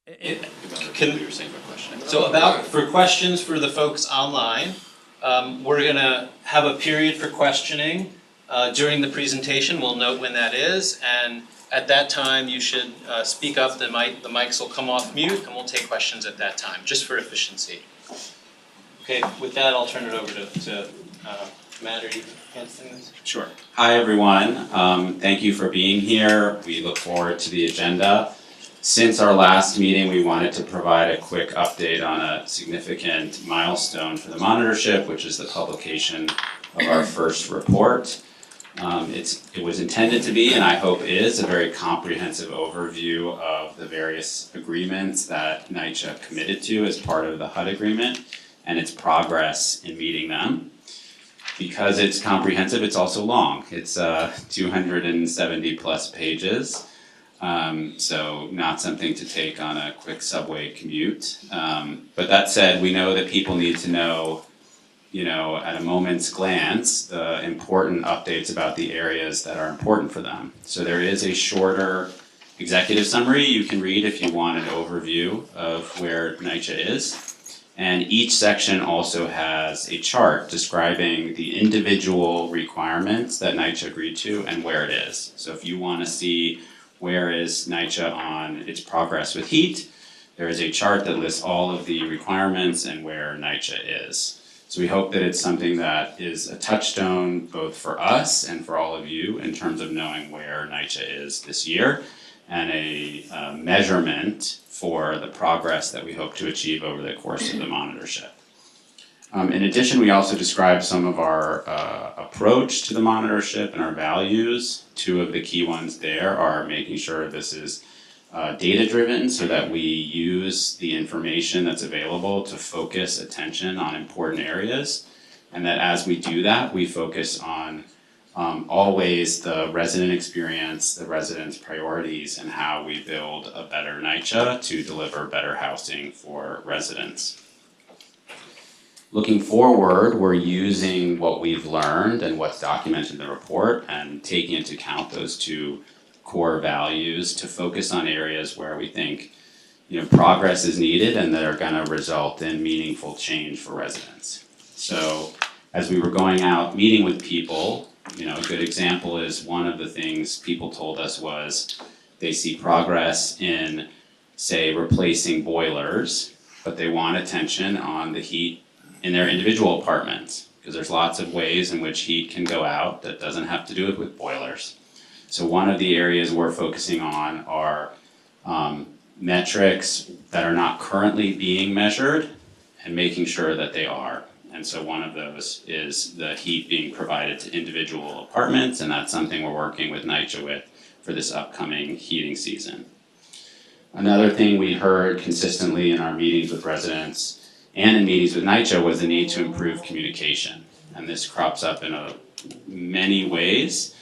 For questions for the folks online, we're gonna have a period for questioning during the presentation. We'll note when that is, and at that time you should speak up. The mics will come off mute, and we'll take questions at that time, just for efficiency. Okay, with that, I'll turn it over to Matt. Are you answering this? Sure. Hi, everyone. Thank you for being here. We look forward to the agenda. Since our last meeting, we wanted to provide a quick update on a significant milestone for the Monitorship, which is the publication of our first report. It was intended to be, and I hope is, a very comprehensive overview of the various agreements that NYCHA committed to as part of the HUD agreement and its progress in meeting them. Because it's comprehensive, it's also long. It's 270 plus pages. So not something to take on a quick subway commute. But that said, we know that people need to know, at a moment's glance, the important updates about the areas that are important for them. So there is a shorter executive summary you can read if you want an overview of where NYCHA is. And each section also has a chart describing the individual requirements that NYCHA agreed to and where it is. So if you want to see where is NYCHA on its progress with heat, there is a chart that lists all of the requirements and where NYCHA is. So we hope that it's something that is a touchstone both for us and for all of you in terms of knowing where NYCHA is this year, and a measurement for the progress that we hope to achieve over the course of the Monitorship. In addition, we also describe some of our approach to the Monitorship and our values. Two of the key ones there are making sure this is data-driven, so that we use the information that's available to focus attention on important areas, and that as we do that, we focus on always the resident experience, the residents' priorities, and how we build a better NYCHA to deliver better housing for residents. Looking forward, we're using what we've learned and what's documented in the report and taking into account those two core values to focus on areas where we think progress is needed and that are going to result in meaningful change for residents. So as we were going out meeting with people, a good example is one of the things people told us was they see progress in, say, replacing boilers, but they want attention on the heat in their individual apartments, because there's lots of ways in which heat can go out that doesn't have to do it with boilers. So one of the areas we're focusing on are metrics that are not currently being measured and making sure that they are. And so one of those is the heat being provided to individual apartments, and that's something we're working with NYCHA with for this upcoming heating season. Another thing we heard consistently in our meetings with residents and in meetings with NYCHA was the need to improve communication. And this crops up in many ways,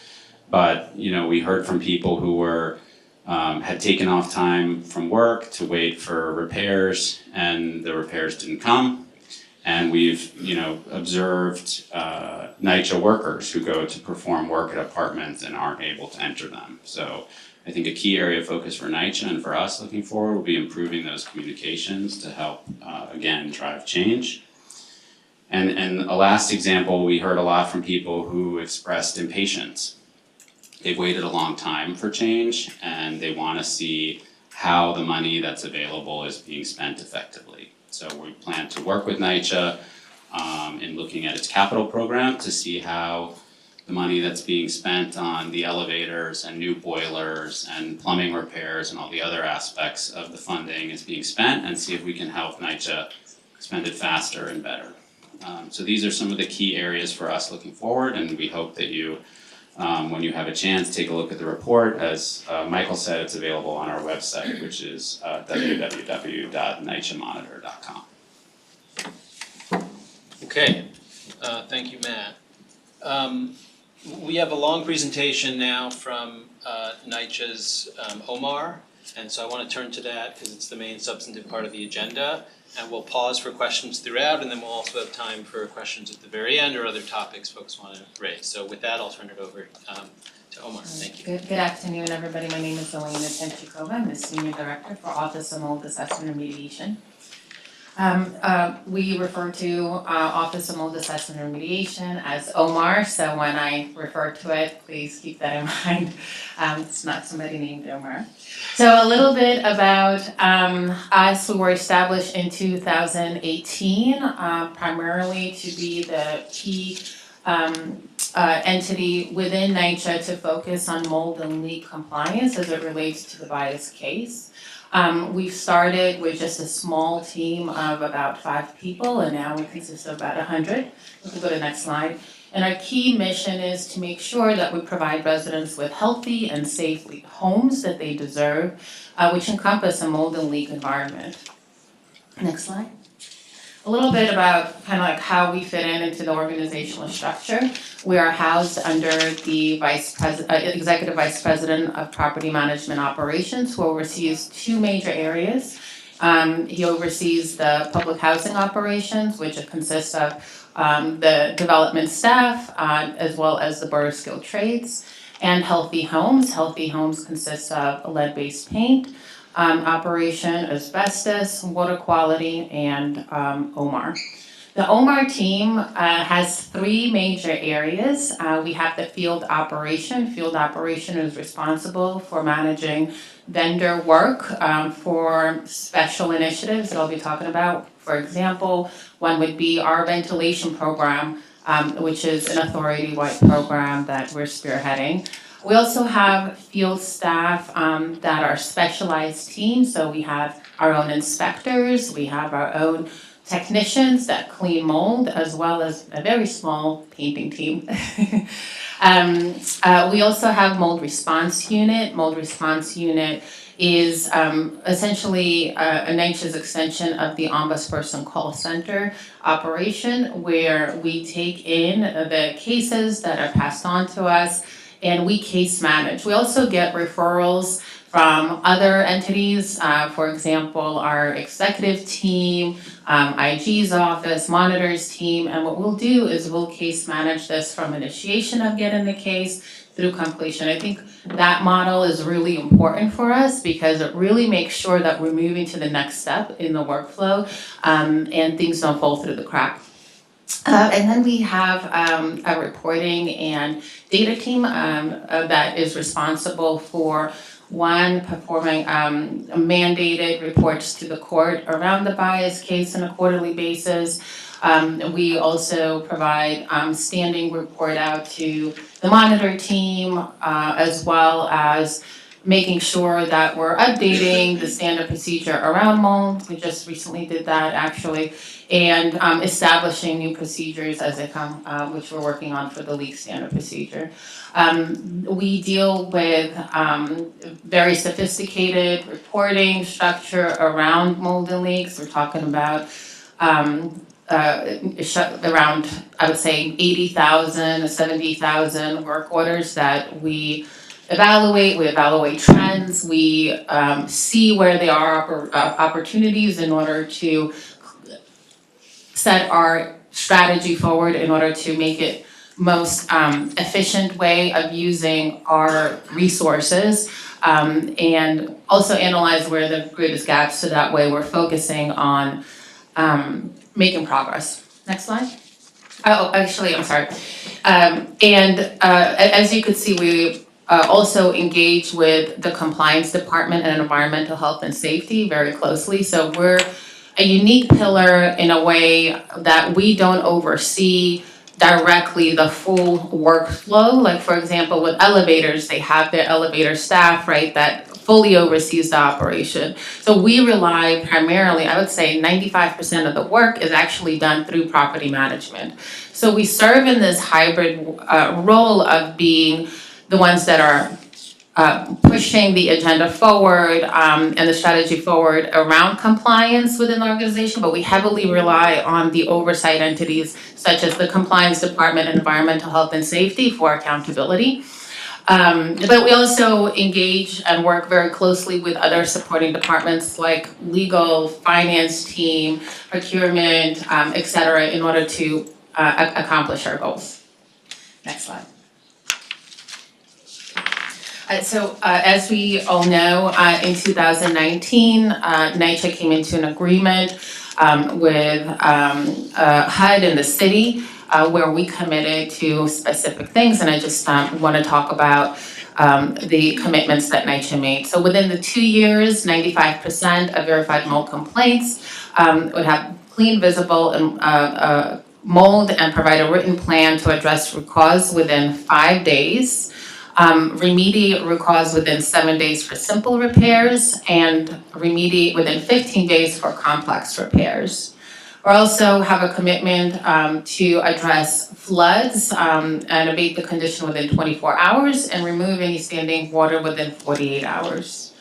but we heard from people who were had taken off time from work to wait for repairs, and the repairs didn't come. And we've, observed NYCHA workers who go to perform work at apartments and aren't able to enter them. So I think a key area of focus for NYCHA and for us looking forward will be improving those communications to help, again, drive change. And a last example, we heard a lot from people who expressed impatience. They've waited a long time for change, and they want to see how the money that's available is being spent effectively. So we plan to work with NYCHA in looking at its capital program to see how the money that's being spent on the elevators and new boilers and plumbing repairs and all the other aspects of the funding is being spent, and see if we can help NYCHA spend it faster and better. So these are some of the key areas for us looking forward, and we hope that you, when you have a chance, take a look at the report. As Michael said, it's available on our website, which is www.nychamonitor.com. Okay, thank you, Matt. We have a long presentation now from NYCHA's Omar, and so I want to turn to that because it's the main substantive part of the agenda. And we'll pause for questions throughout, and then we'll also have time for questions at the very end or other topics folks want to raise. So with that, I'll turn it over to Omar. Thank you. Good afternoon, everybody. My name is Elena Tenchikova. I'm the Senior Director for Office of Mold Assessment and Remediation. We refer to Office of Mold Assessment and Remediation as OMAR, so when I refer to it, please keep that in mind. It's not somebody named Omar. So a little bit about us. We were established in 2018, primarily to be the key entity within NYCHA to focus on mold and leak compliance as it relates to the bias case. We've started with just a small team of about 5 people, and now we consist of about 100. We can go to the next slide. And our key mission is to make sure that we provide residents with healthy and safe homes that they deserve, which encompass a mold and leak environment. Next slide. A little bit about kind of like how we fit into the organizational structure. We are housed under the Executive Vice President of Property Management Operations, who oversees 2 major areas. He oversees the public housing operations, which consists of the development staff, as well as the Borough Skilled Trades, and Healthy Homes. Healthy Homes consists of lead-based paint, operation, asbestos, water quality, and OMAR. The OMAR team has 3 major areas. We have the field operation. Field operation is responsible for managing vendor work for special initiatives that I'll be talking about. For example, one would be our ventilation program, which is an authority-wide program that we're spearheading. We also have field staff that are specialized teams. So we have our own inspectors, we have our own technicians that clean mold, as well as a very small painting team. We also have mold response unit. Mold response unit is essentially a NYCHA's extension of the ombudsperson call center operation, where we take in the cases that are passed on to us, and we case manage. We also get referrals from other entities, for example, our executive team, IG's office, monitors team, and what we'll do is we'll case manage this from initiation of getting the case through completion. I think that model is really important for us because it really makes sure that we're moving to the next step in the workflow and things don't fall through the crack. And then we have a reporting and data team that is responsible for performing mandated reports to the court around the bias case on a quarterly basis. We also provide standing report out to the monitor team, as well as making sure that we're updating the standard procedure around mold. We just recently did that actually, and establishing new procedures as they come, which we're working on for the leak standard procedure. We deal with very sophisticated reporting structure around mold and leaks. We're talking about around, I would say, 80,000, 70,000 work orders that we evaluate trends, we see where there are opportunities in order to set our strategy forward in order to make it most efficient way of using our resources, and also analyze where the greatest gaps, so that way we're focusing on making progress. Next slide. Oh, actually, I'm sorry. As you can see, we also engage with the compliance department and environmental health and safety very closely. So we're a unique pillar in a way that we don't oversee directly the full workflow. Like, for example, with elevators, they have their elevator staff, right, that fully oversees the operation. So we rely primarily, I would say 95% of the work is actually done through property management. So we serve in this hybrid role of being the ones that are pushing the agenda forward and the strategy forward around compliance within the organization, but we heavily rely on the oversight entities such as the compliance department and environmental health and safety for accountability. But we also engage and work very closely with other supporting departments like legal, finance team, procurement, et cetera, in order to accomplish our goals. Next slide. As we all know, in 2019, NYCHA came into an agreement with HUD and the city where we committed to specific things, and I just want to talk about the commitments that NYCHA made. So within the 2 years, 95% of verified mold complaints would have clean, visible, and mold, and provide a written plan to address root cause within 5 days. Remediate root cause within 7 days for simple repairs, and remediate within 15 days for complex repairs. We also have a commitment to address floods and abate the condition within 24 hours and remove any standing water within 48 hours.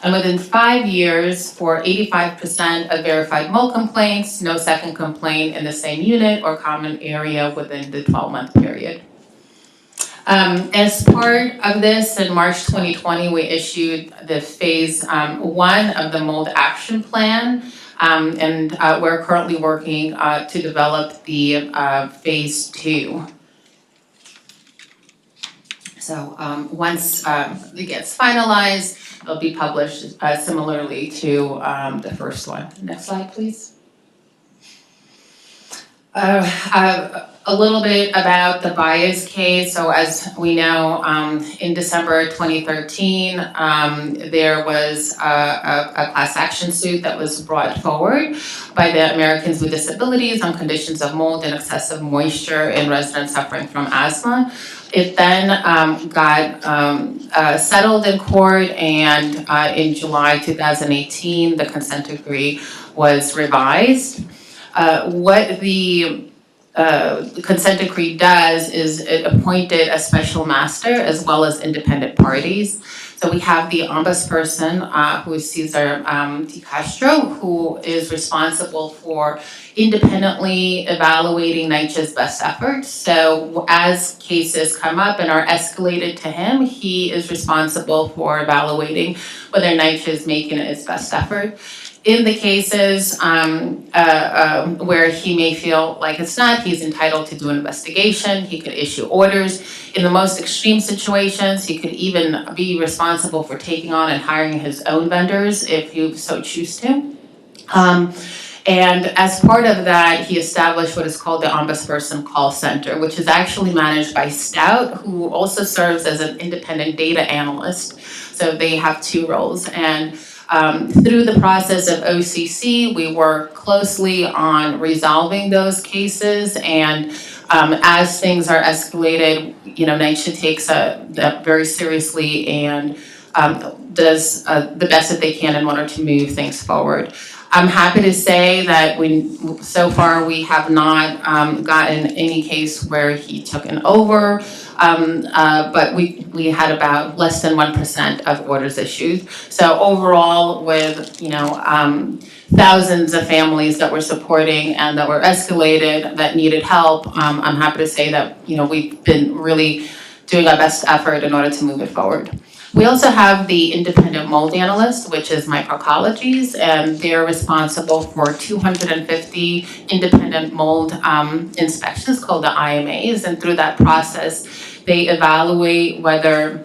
And within 5 years, for 85% of verified mold complaints, no second complaint in the same unit or common area within the 12-month period. As part of this, in March 2020, we issued the phase 1 of the mold action plan, and we're currently working to develop the phase 2. So once it gets finalized, it'll be published similarly to the first one. Next slide, please. A little bit about the bias case. So as we know, in December 2013, there was a class action suit that was brought forward by the Americans with Disabilities on conditions of mold and excessive moisture in residents suffering from asthma. It then got settled in court, and in July 2018, the consent decree was revised. What the consent decree does is it appointed a special master as well as independent parties. So we have the ombudsperson, who is Cesar Di Castro, who is responsible for independently evaluating NYCHA's best efforts. So as cases come up and are escalated to him, he is responsible for evaluating whether NYCHA is making its best effort. In the cases where he may feel like it's not, he's entitled to do an investigation. He could issue orders. In the most extreme situations, he could even be responsible for taking on and hiring his own vendors if you so choose to. And as part of that, he established what is called the Ombudsperson Call Center, which is actually managed by Stout, who also serves as an independent data analyst. So they have 2 roles. And through the process of OCC, we work closely on resolving those cases, and as things are escalated, NYCHA takes that very seriously and does the best that they can in order to move things forward. I'm happy to say that so far we have not gotten any case where he took an over, but we had about less than 1% of orders issued. So overall, with thousands of families that we're supporting and that were escalated that needed help, I'm happy to say that we've been really doing our best effort in order to move it forward. We also have the independent mold analyst, which is Microecologies, and they're responsible for 250 independent mold inspections called the IMAs, and through that process, they evaluate whether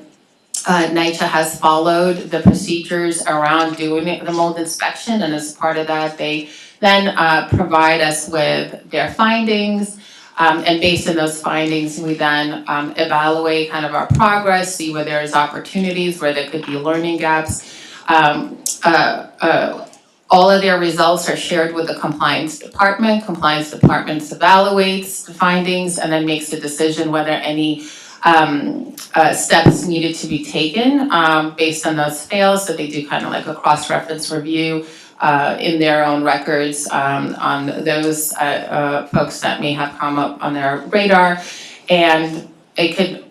NYCHA has followed the procedures around doing the mold inspection, and as part of that, they then provide us with their findings. And based on those findings, we then evaluate kind of our progress, see where there's opportunities, where there could be learning gaps. All of their results are shared with the compliance department. Compliance department evaluates the findings and then makes a decision whether any steps needed to be taken based on those fails. So they do kind of like a cross-reference review in their own records on those folks that may have come up on their radar, and they could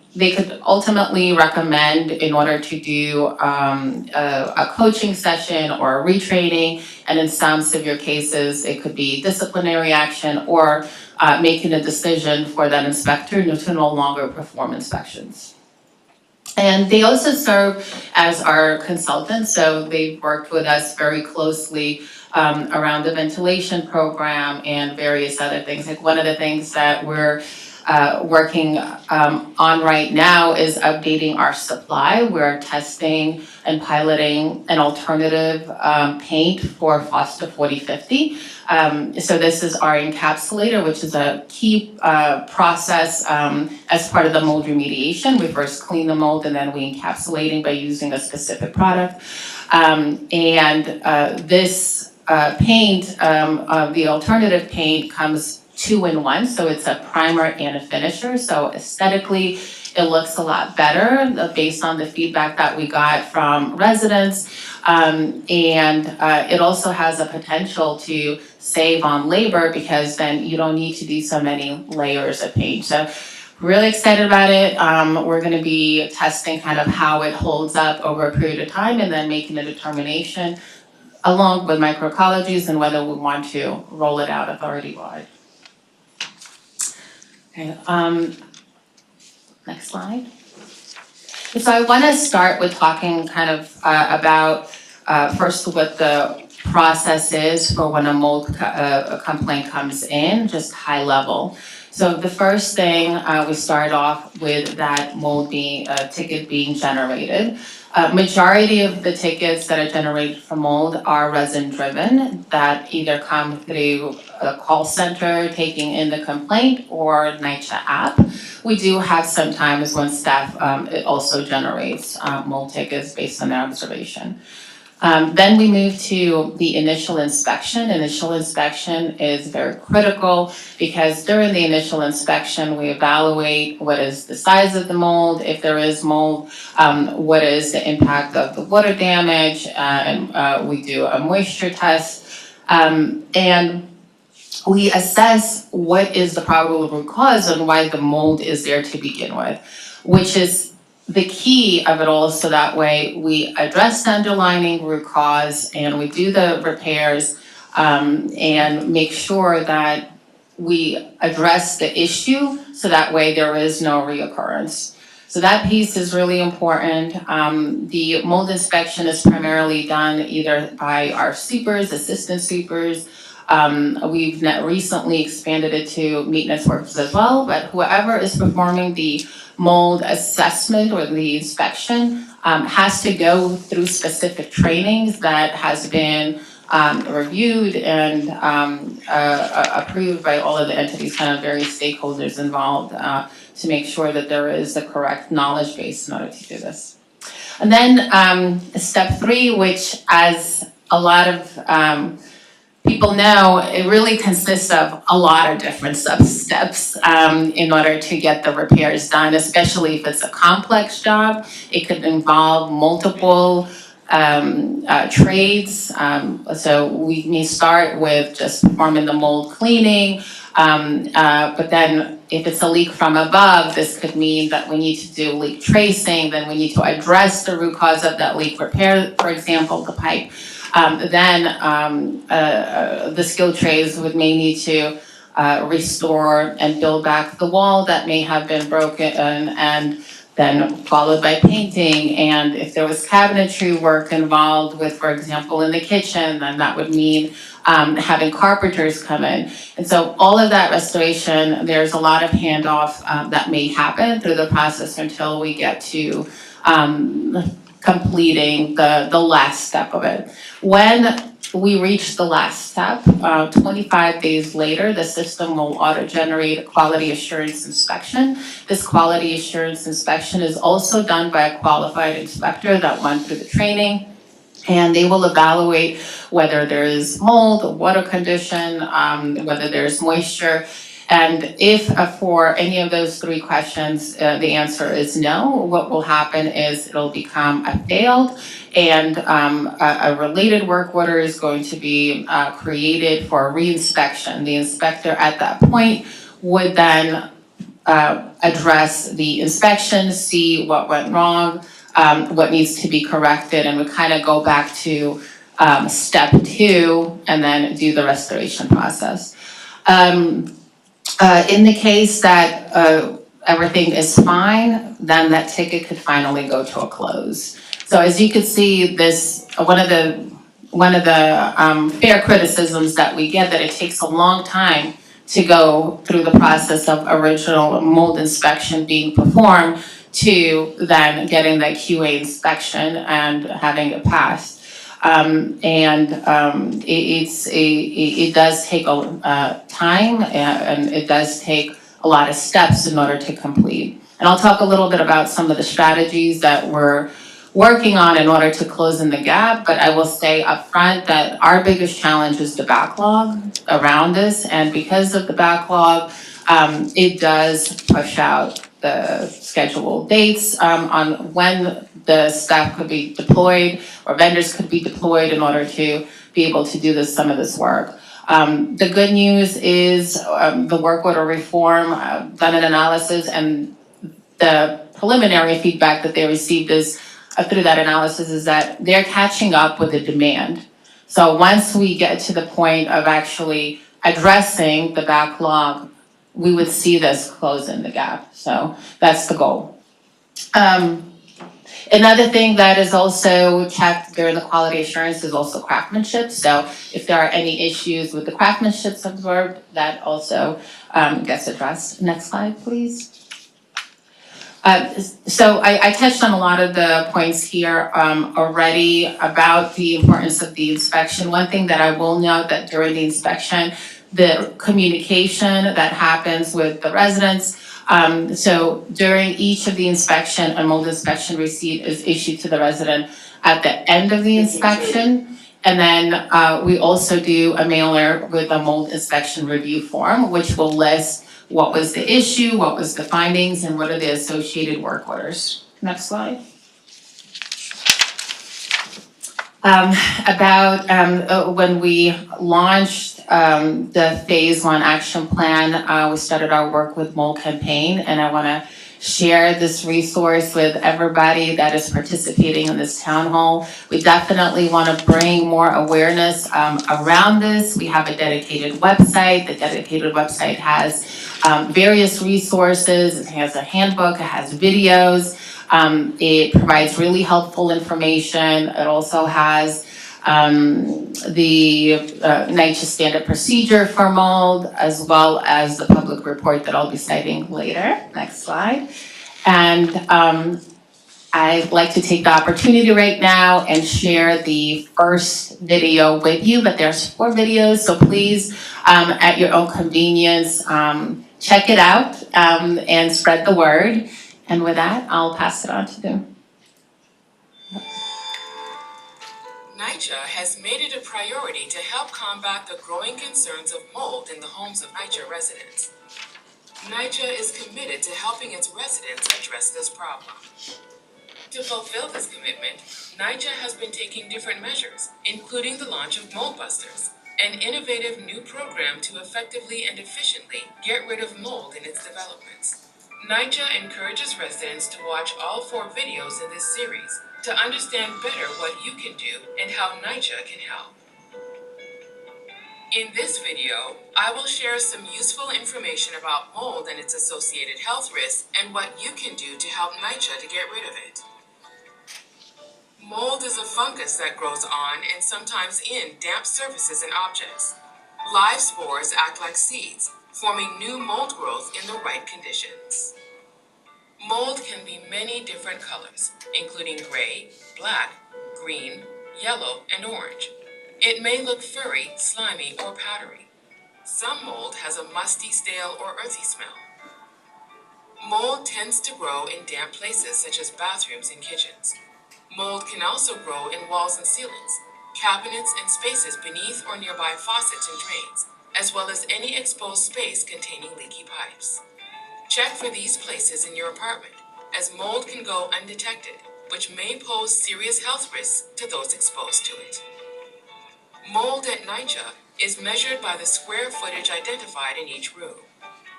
ultimately recommend in order to do a coaching session or a retraining, and in some severe cases it could be disciplinary action or making a decision for that inspector to no longer perform inspections. And they also serve as our consultants, so they've worked with us very closely around the ventilation program and various other things. Like one of the things that we're working on right now is updating our supply. We're testing and piloting an alternative paint for Foster 4050. So this is our encapsulator, which is a key process as part of the mold remediation. We first clean the mold and then we encapsulating by using a specific product. This paint, the alternative paint comes 2-in-1, so it's a primer and a finisher. So aesthetically, it looks a lot better based on the feedback that we got from residents. It also has a potential to save on labor because then you don't need to do so many layers of paint. So really excited about it. We're gonna be testing kind of how it holds up over a period of time and then making a determination along with microecologies and whether we want to roll it out authority-wide. Okay, next slide. So I want to start with talking kind of about first what the process is for when a mold complaint comes in, just high level. So the first thing, we start off with that mold ticket being generated. Majority of the tickets that are generated for mold are resident driven that either come through a call center taking in the complaint or NYCHA app. We do have sometimes when staff it also generates mold tickets based on their observation. Then we move to the initial inspection. Initial inspection is very critical because during the initial inspection, we evaluate what is the size of the mold, if there is mold, what is the impact of the water damage, and we do a moisture test. And we assess what is the probable root cause and why the mold is there to begin with, which is the key of it all, so that way we address the underlying root cause and we do the repairs and make sure that we address the issue so that way there is no reoccurrence. So that piece is really important. The mold inspection is primarily done either by our sweepers, assistant sweepers. We've recently expanded it to maintenance workers as well, but whoever is performing the mold assessment or the inspection has to go through specific trainings that has been reviewed and approved by all of the entities, kind of various stakeholders involved to make sure that there is the correct knowledge base in order to do this. And then step 3, which as a lot of people know, it really consists of a lot of different sub-steps in order to get the repairs done, especially if it's a complex job. It could involve multiple trades. So we may start with just performing the mold cleaning, but then if it's a leak from above, this could mean that we need to do leak tracing, then we need to address the root cause of that leak, repair, for example, the pipe. The skilled trades may need to restore and build back the wall that may have been broken, and then followed by painting. And if there was cabinetry work involved with, for example, in the kitchen, then that would mean having carpenters come in. And so all of that restoration, there's a lot of handoff that may happen through the process until we get to completing the last step of it. When we reach the last step, 25 days later, the system will auto-generate a quality assurance inspection. This quality assurance inspection is also done by a qualified inspector that went through the training, and they will evaluate whether there is mold, water condition, whether there's moisture. And if for any of those 3 questions, the answer is no, what will happen is it'll become a failed, and a related work order is going to be created for reinspection. The inspector at that point would then address the inspection, see what went wrong, what needs to be corrected, and we kind of go back to step 2 and then do the restoration process. In the case that everything is fine, then that ticket could finally go to a close. So as you can see, this one of the fair criticisms that we get, that it takes a long time to go through the process of original mold inspection being performed to then getting that QA inspection and having it passed. It does take time and it does take a lot of steps in order to complete. And I'll talk a little bit about some of the strategies that we're working on in order to close in the gap, but I will say upfront that our biggest challenge is the backlog around this, and because of the backlog, it does push out the scheduled dates on when the staff could be deployed or vendors could be deployed in order to be able to do some of this work. The good news is the work order reform done an analysis, and the preliminary feedback that they received is through that analysis is that they're catching up with the demand. So once we get to the point of actually addressing the backlog, we would see this close in the gap. So that's the goal. Another thing that is also checked during the quality assurance is also craftsmanship. So if there are any issues with the craftsmanship observed, that also gets addressed. Next slide, please. So I touched on a lot of the points here already about the importance of the inspection. One thing that I will note that during the inspection, the communication that happens with the residents. So during each of the inspection, a mold inspection receipt is issued to the resident at the end of the inspection. And then we also do a mailer with a mold inspection review form, which will list what was the issue, what was the findings, and what are the associated work orders. Next slide. When we launched the phase 1 action plan, we started our work with mold campaign, and I want to share this resource with everybody that is participating in this town hall. We definitely want to bring more awareness around this. We have a dedicated website. The dedicated website has various resources. It has a handbook, it has videos. It provides really helpful information. It also has the NYCHA standard procedure for mold, as well as the public report that I'll be citing later. Next slide. And I'd like to take the opportunity right now and share the first video with you, but there's 4 videos, so please, at your own convenience, check it out and spread the word. And with that, I'll pass it on to them. NYCHA has made it a priority to help combat the growing concerns of mold in the homes of NYCHA residents. NYCHA is committed to helping its residents address this problem. To fulfill this commitment, NYCHA has been taking different measures, including the launch of Mold Busters, an innovative new program to effectively and efficiently get rid of mold in its developments. NYCHA encourages residents to watch all 4 videos in this series to understand better what you can do and how NYCHA can help. In this video, I will share some useful information about mold and its associated health risks and what you can do to help NYCHA to get rid of it. Mold is a fungus that grows on and sometimes in damp surfaces and objects. Live spores act like seeds, forming new mold growth in the right conditions. Mold can be many different colors, including gray, black, green, yellow, and orange. It may look furry, slimy, or powdery. Some mold has a musty, stale, or earthy smell. Mold tends to grow in damp places such as bathrooms and kitchens. Mold can also grow in walls and ceilings, cabinets, and spaces beneath or nearby faucets and drains, as well as any exposed space containing leaky pipes. Check for these places in your apartment, as mold can go undetected, which may pose serious health risks to those exposed to it. Mold at NYCHA is measured by the square footage identified in each room.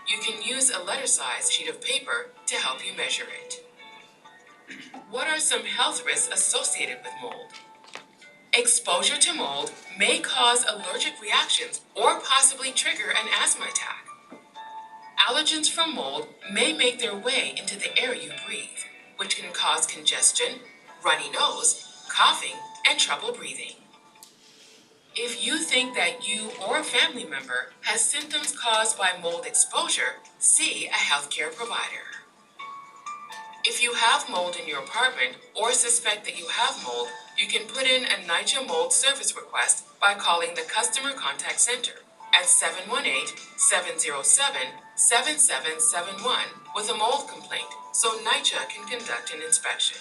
You can use a letter-sized sheet of paper to help you measure it. What are some health risks associated with mold? Exposure to mold may cause allergic reactions or possibly trigger an asthma attack. Allergens from mold may make their way into the air you breathe, which can cause congestion, runny nose, coughing, and trouble breathing. If you think that you or a family member has symptoms caused by mold exposure, see a healthcare provider. If you have mold in your apartment or suspect that you have mold, you can put in a NYCHA mold service request by calling the Customer Contact Center at 718-707-7771 with a mold complaint so NYCHA can conduct an inspection.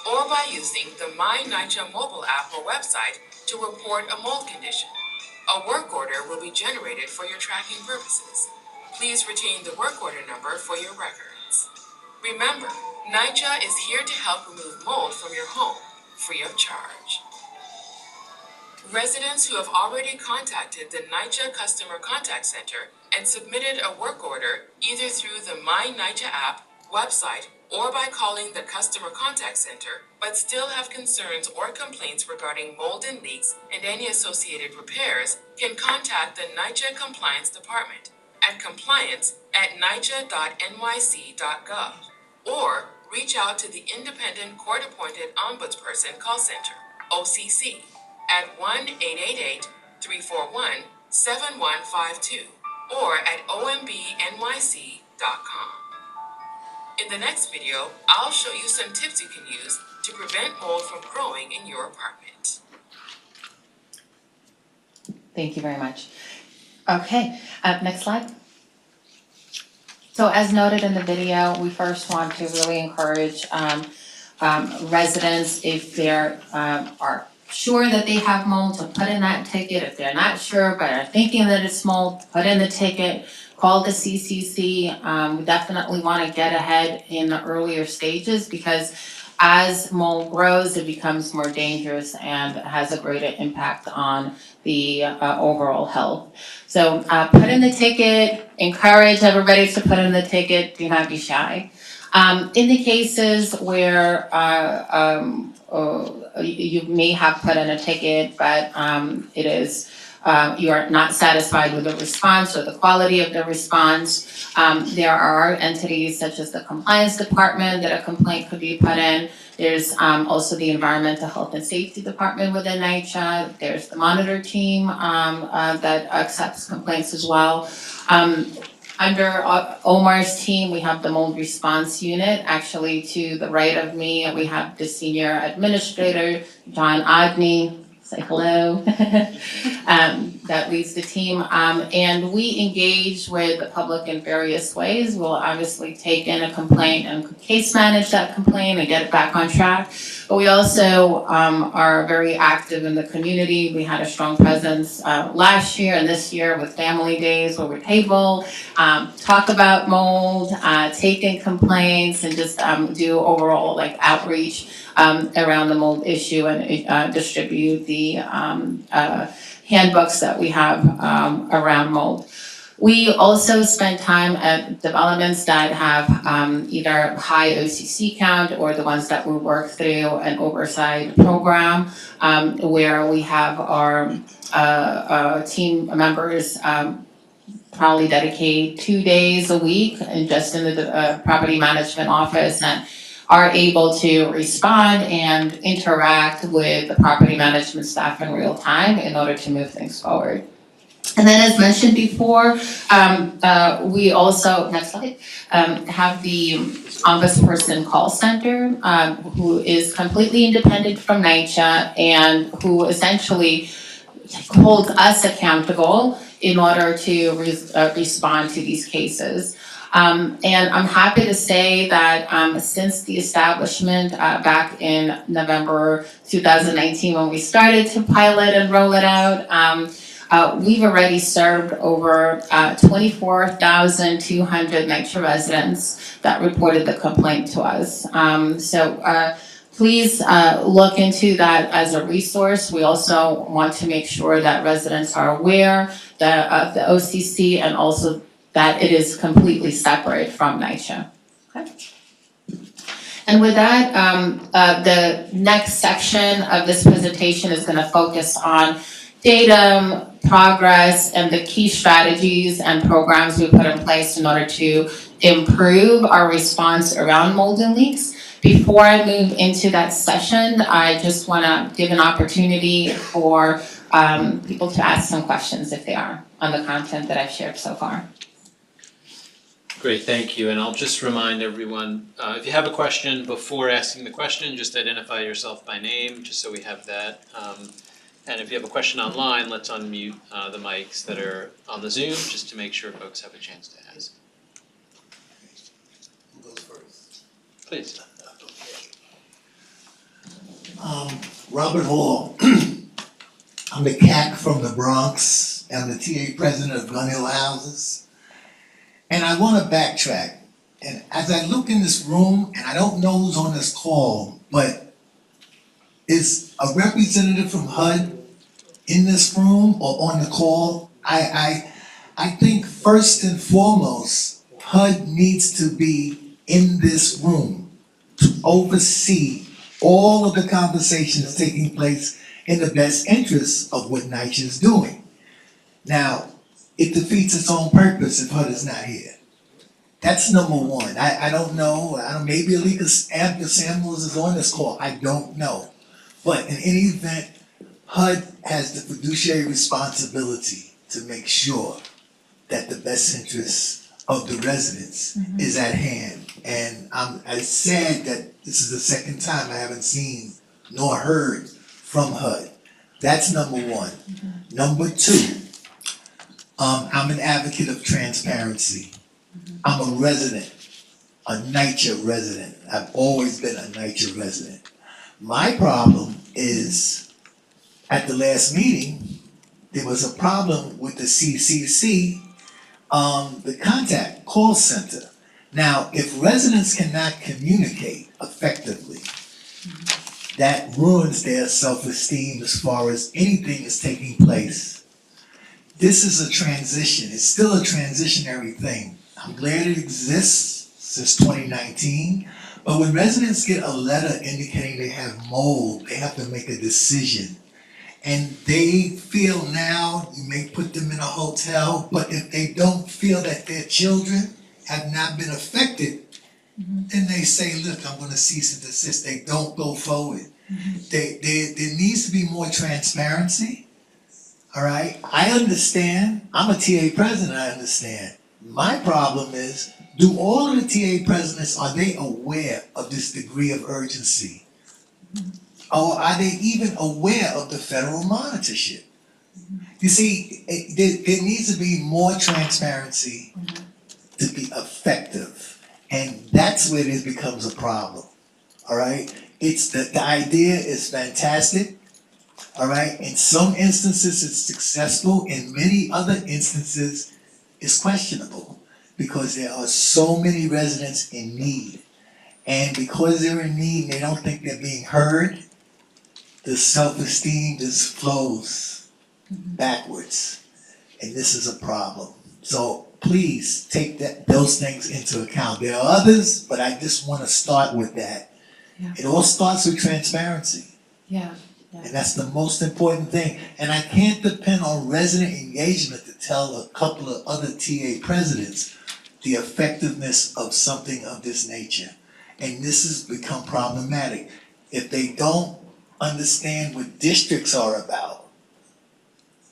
Or by using the My NYCHA mobile app or website to report a mold condition. A work order will be generated for your tracking purposes. Please retain the work order number for your records. Remember, NYCHA is here to help remove mold from your home, free of charge. Residents who have already contacted the NYCHA Customer Contact Center and submitted a work order either through the My NYCHA app, website, or by calling the Customer Contact Center, but still have concerns or complaints regarding mold and leaks and any associated repairs, can contact the NYCHA Compliance Department at compliance@nycha.nyc.gov, or reach out to the Independent Court-Appointed Ombudsperson Call Center, OCC, at 1-888-341-7152, or at ombnyc.com. In the next video, I'll show you some tips you can use to prevent mold from growing in your apartment. Thank you very much. Okay, next slide. So as noted in the video, we first want to really encourage residents, if they are sure that they have mold, to put in that ticket. If they're not sure but are thinking that it's mold, put in the ticket. Call the CCC. We definitely want to get ahead in the earlier stages, because as mold grows, it becomes more dangerous and has a greater impact on the overall health. So put in the ticket, encourage everybody to put in the ticket, do not be shy. In the cases where you may have put in a ticket, but it is you are not satisfied with the response or the quality of the response, there are entities such as the compliance department that a complaint could be put in. There's also the environmental health and safety department within NYCHA. There's the monitor team that accepts complaints as well. Under Omar's team, we have the mold response unit. Actually, to the right of me, we have the senior administrator, John Odney. Say hello. That leads the team. And we engage with the public in various ways. We'll obviously take in a complaint and case manage that complaint and get it back on track. But we also are very active in the community. We had a strong presence last year and this year with family days where we're able talk about mold, take in complaints, and just do overall like outreach around the mold issue, and distribute the handbooks that we have around mold. We also spend time at developments that have either high OCC count or the ones that we work through an oversight program where we have our team members probably dedicate 2 days a week and just in the property management office, and are able to respond and interact with the property management staff in real time in order to move things forward. And then, as mentioned before, we also, next slide, have the Ombudsperson Call Center, who is completely independent from NYCHA and who essentially holds us accountable in order to respond to these cases. And I'm happy to say that since the establishment back in November 2019, when we started to pilot and roll it out, we've already served over 24,200 NYCHA residents that reported the complaint to us. So please look into that as a resource. We also want to make sure that residents are aware of the OCC, and also that it is completely separate from NYCHA. Okay. And with that, the next section of this presentation is going to focus on data, progress, and the key strategies and programs we put in place in order to improve our response around mold and leaks. Before I move into that session, I just want to give an opportunity for people to ask some questions if they are on the content that I've shared so far. Great, thank you, and I'll just remind everyone, if you have a question, before asking the question, just identify yourself by name, just so we have that. And if you have a question online, let's unmute the mics that are on the Zoom, just to make sure folks have a chance to ask. Who goes first? Please. Robert Hall. I'm the CAC from the Bronx. I'm the TA president of Gun Hill Houses. And I want to backtrack. And as I look in this room, and I don't know who's on this call, but is a representative from HUD in this room or on the call? I think first and foremost, HUD needs to be in this room to oversee all of the conversations taking place in the best interest of what NYCHA is doing. Now, it defeats its own purpose if HUD is not here. That's number one. I don't know. Maybe Alika Samuels is on this call. I don't know. But in any event, HUD has the fiduciary responsibility to make sure that the best interest of the residents is at hand. And I'm sad that this is the second time I haven't seen nor heard from HUD. That's number one. Number two, I'm an advocate of transparency. I'm a resident, a NYCHA resident. I've always been a NYCHA resident. My problem is, at the last meeting, there was a problem with the CCC, the contact call center. Now, if residents cannot communicate effectively, that ruins their self-esteem as far as anything is taking place. This is a transition. It's still a transitionary thing. I'm glad it exists since 2019, but when residents get a letter indicating they have mold, they have to make a decision. And they feel now you may put them in a hotel, but if they don't feel that their children have not been affected, then they say, look, I'm gonna cease and desist. They don't go forward. There needs to be more transparency, all right? I understand, I'm a TA president, I understand. My problem is, do all of the TA presidents, are they aware of this degree of urgency? Or are they even aware of the federal monitorship? You see, there needs to be more transparency to be effective. And that's where this becomes a problem, all right? It's the idea is fantastic, all right? In some instances, it's successful. In many other instances, it's questionable because there are so many residents in need. And because they're in need and they don't think they're being heard, the self-esteem just flows backwards. And this is a problem. So please take those things into account. There are others, but I just want to start with that. Yeah. It all starts with transparency. Yeah. And that's the most important thing. And I can't depend on resident engagement to tell a couple of other TA presidents the effectiveness of something of this nature. And this has become problematic. If they don't understand what districts are about,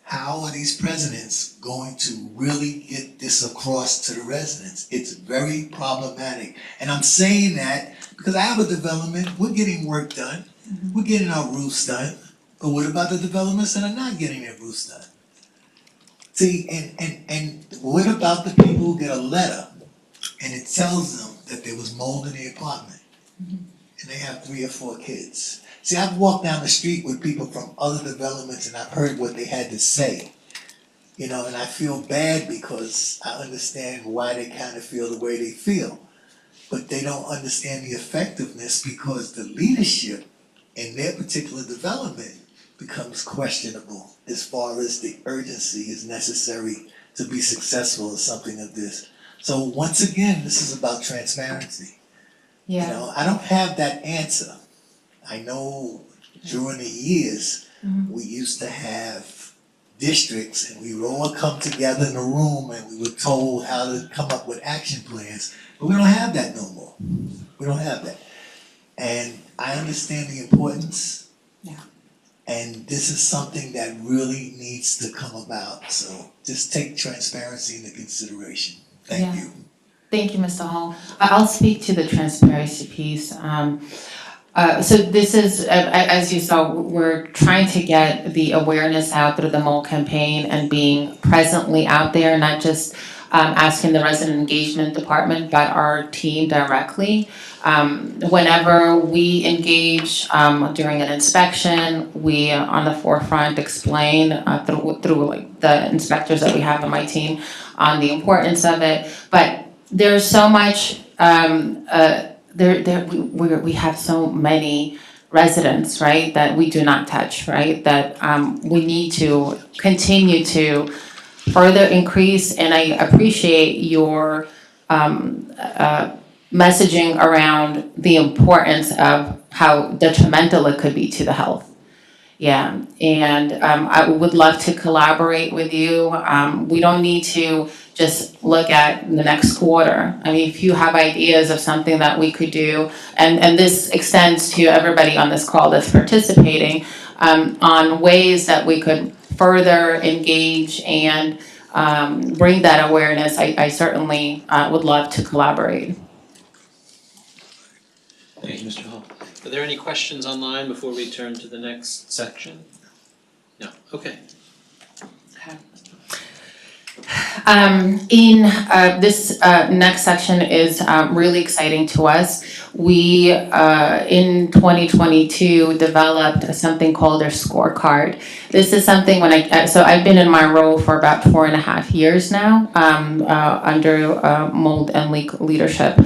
how are these presidents going to really get this across to the residents? It's very problematic. And I'm saying that because I have a development, we're getting work done, we're getting our roofs done, but what about the developments that are not getting their roofs done? See, and what about the people who get a letter and it tells them that there was mold in the apartment and they have 3 or 4 kids? See, I've walked down the street with people from other developments and I've heard what they had to say. You know, and I feel bad because I understand why they kind of feel the way they feel. But they don't understand the effectiveness because the leadership in their particular development becomes questionable as far as the urgency is necessary to be successful in something of this. So once again, this is about transparency. Yeah. You know, I don't have that answer. I know during the years, we used to have districts and we would all come together in a room and we were told how to come up with action plans. But we don't have that no more. We don't have that. And I understand the importance. Yeah. And this is something that really needs to come about, so just take transparency into consideration. Thank Yeah. you. Thank you, Mr. Hall. I'll speak to the transparency piece. So this is, as you saw, we're trying to get the awareness out through the mole campaign and being presently out there, not just asking the resident engagement department, but our team directly. Whenever we engage during an inspection, we on the forefront explain through like the inspectors that we have on my team on the importance of it. But there's so much. We have so many residents, right, that we do not touch, right, that we need to continue to further increase, and I appreciate your messaging around the importance of how detrimental it could be to the health. Yeah, and I would love to collaborate with you. We don't need to just look at the next quarter. I mean, if you have ideas of something that we could do, and this extends to everybody on this call that's participating, on ways that we could further engage and bring that awareness, I certainly would love to collaborate. Thank you, Mr. Hall. Are there any questions online before we turn to the next section? No, okay. This next section is really exciting to us. We, in 2022, developed something called our scorecard. This is something so I've been in my role for about 4.5 years now, under mold and leak leadership.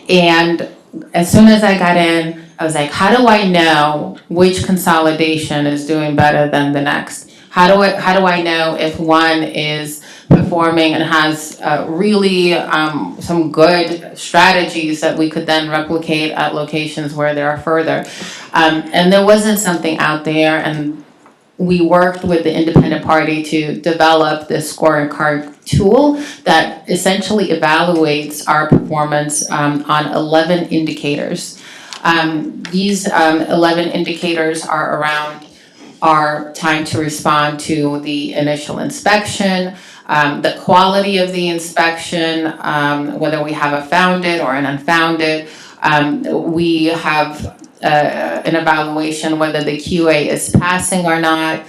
And as soon as I got in, I was like, how do I know which consolidation is doing better than the next? How do I know if one is performing and has really some good strategies that we could then replicate at locations where they are further? And there wasn't something out there, and we worked with the independent party to develop this scorecard tool that essentially evaluates our performance on 11 indicators. These 11 indicators are around our time to respond to the initial inspection, the quality of the inspection, whether we have a founded or an unfounded. We have an evaluation whether the QA is passing or not.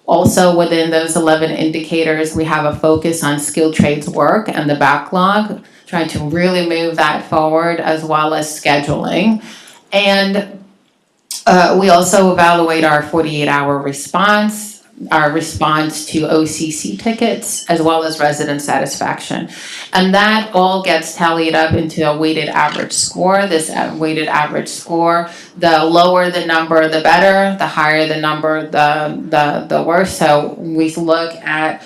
Also within those 11 indicators, we have a focus on skilled trades work and the backlog, trying to really move that forward, as well as scheduling. And we also evaluate our 48-hour response, our response to OCC tickets, as well as resident satisfaction. And that all gets tallied up into a weighted average score. This weighted average score, the lower the number, the better, the higher the number, the worse. So we look at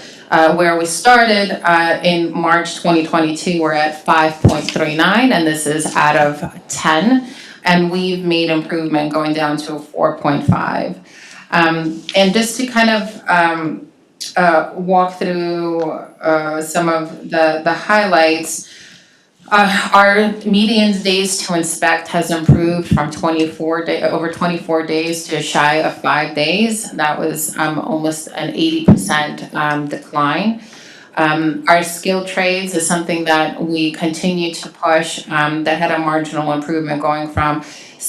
where we started in March 2022, we're at 5.39, and this is out of 10. And we've made improvement going down to a 4.5. And just to kind of walk through some of the highlights, our median days to inspect has improved from over 24 days to shy of 5 days. That was almost an 80% decline. Our skilled trades is something that we continue to push, that had a marginal improvement going from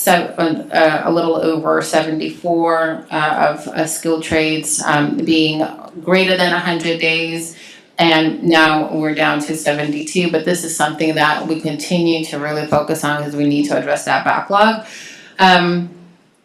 a little over 74 of skilled trades being greater than 100 days, and now we're down to 72. But this is something that we continue to really focus on because we need to address that backlog.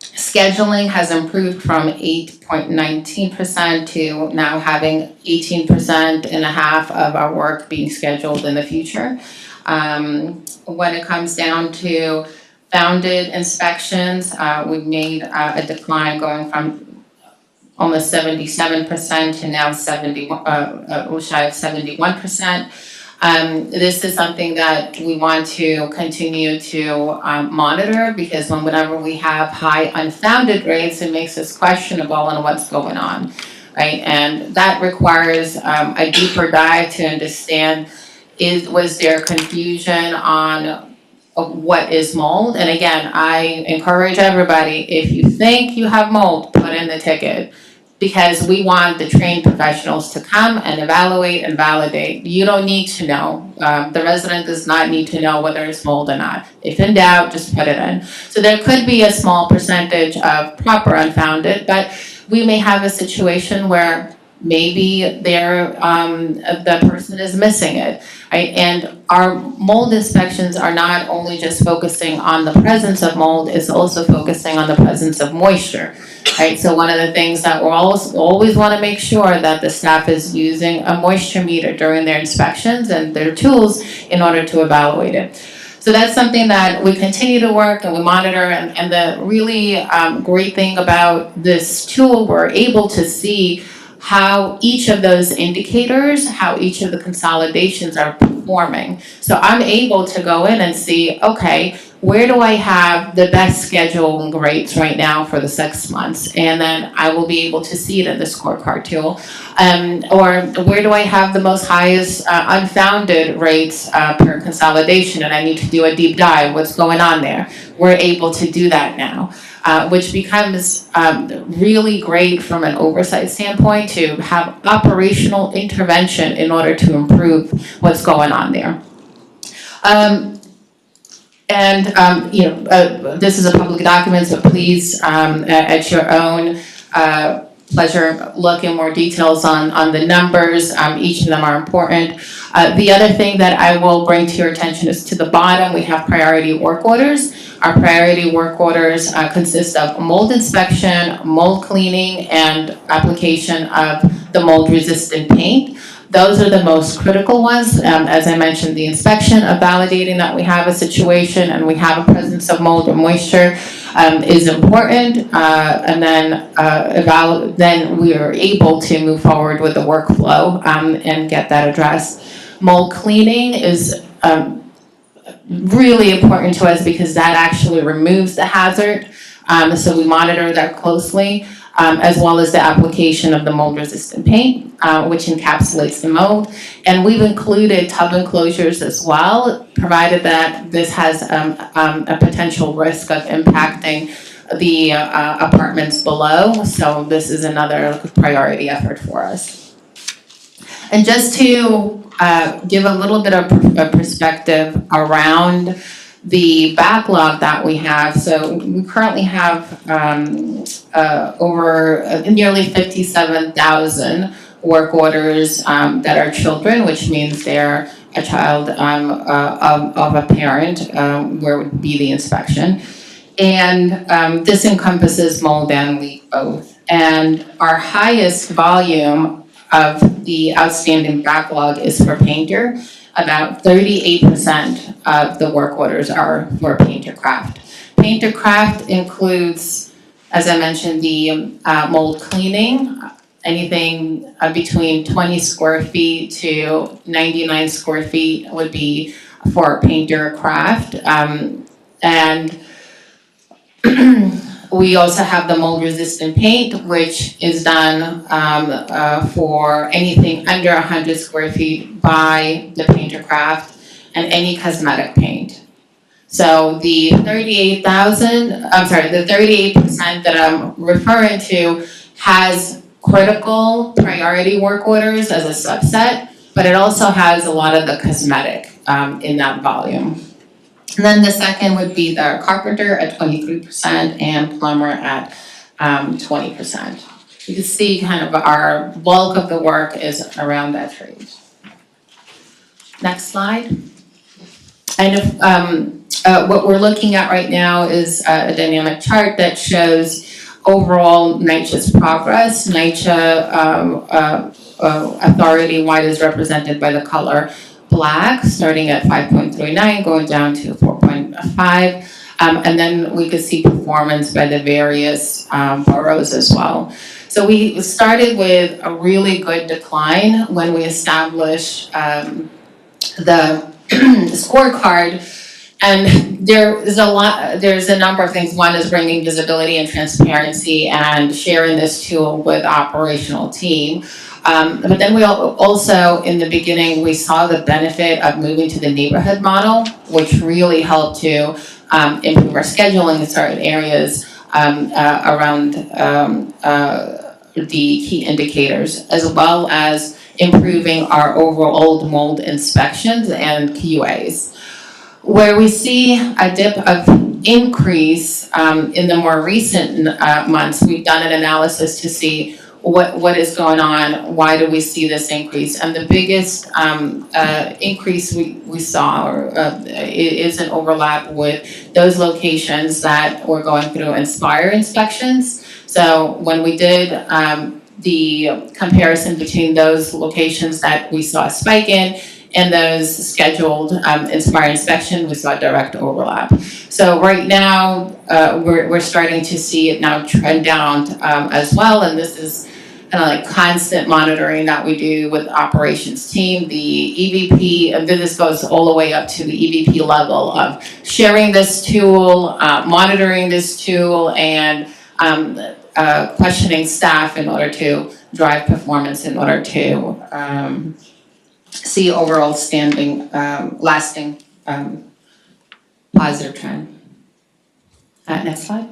Scheduling has improved from 8.19% to now having 18.5% of our work being scheduled in the future. When it comes down to founded inspections, we've made a decline going from almost 77% to now shy of 71%. This is something that we want to continue to monitor, because whenever we have high unfounded rates, it makes us questionable on what's going on, right? And that requires a deeper dive to understand, was there confusion on what is mold. And again, I encourage everybody, if you think you have mold, put in the ticket. Because we want the trained professionals to come and evaluate and validate. You don't need to know. The resident does not need to know whether it's mold or not. If in doubt, just put it in. So there could be a small percentage of proper unfounded, but we may have a situation where maybe the person is missing it, right? And our mold inspections are not only just focusing on the presence of mold, it's also focusing on the presence of moisture, right? So one of the things that we'll always want to make sure that the staff is using a moisture meter during their inspections and their tools in order to evaluate it. So that's something that we continue to work and we monitor, and the really great thing about this tool, we're able to see how each of those indicators, how each of the consolidations are performing. So I'm able to go in and see, okay, where do I have the best schedule rates right now for the 6 months? And then I will be able to see it in the scorecard tool. Or where do I have the most highest unfounded rates per consolidation, and I need to do a deep dive, what's going on there? We're able to do that now. Which becomes really great from an oversight standpoint to have operational intervention in order to improve what's going on there. This is a public document, so please, at your own pleasure, look in more details on the numbers. Each of them are important. The other thing that I will bring to your attention is to the bottom, we have priority work orders. Our priority work orders consist of mold inspection, mold cleaning, and application of the mold-resistant paint. Those are the most critical ones. As I mentioned, the inspection of validating that we have a situation and we have a presence of mold or moisture is important. And then we are able to move forward with the workflow and get that addressed. Mold cleaning is really important to us because that actually removes the hazard. So we monitor that closely, as well as the application of the mold-resistant paint, which encapsulates the mold. And we've included tub enclosures as well, provided that this has a potential risk of impacting the apartments below. So this is another priority effort for us. And just to give a little bit of perspective around the backlog that we have. So we currently have over nearly 57,000 work orders that are children, which means they're a child of a parent, where would be the inspection. And this encompasses mold and leak both. And our highest volume of the outstanding backlog is for painter. About 38% of the work orders are for painter craft. Painter craft includes, as I mentioned, the mold cleaning, anything between 20 square feet to 99 square feet would be for painter craft. And we also have the mold-resistant paint, which is done for anything under 100 square feet by the painter craft, and any cosmetic paint. So the 38% that I'm referring to has critical priority work orders as a subset, but it also has a lot of the cosmetic in that volume. And then the second would be the carpenter at 23% and plumber at 20%. You can see kind of our bulk of the work is around that trade. Next slide. And if, what we're looking at right now is a dynamic chart that shows overall NYCHA's progress. NYCHA authority-wide is represented by the color black, starting at 5.39, going down to 4.5. And then we could see performance by the various boroughs as well. So we started with a really good decline when we established the scorecard. And there's a number of things. One is bringing visibility and transparency and sharing this tool with operational team. But then we also, in the beginning, we saw the benefit of moving to the neighborhood model, which really helped to improve our scheduling in certain areas around the key indicators, as well as improving our overall mold inspections and QAs. Where we see a dip of increase in the more recent months, we've done an analysis to see what is going on, why do we see this increase? And the biggest increase we saw is an overlap with those locations that were going through Inspire inspections. So when we did the comparison between those locations that we saw a spike in and those scheduled Inspire inspection, we saw direct overlap. So right now, we're starting to see it now trend down as well, and this is kind of like constant monitoring that we do with the operations team. The EVP, and this goes all the way up to the EVP level of sharing this tool, monitoring this tool, and questioning staff in order to drive performance, in order to see overall lasting positive trend. Next slide.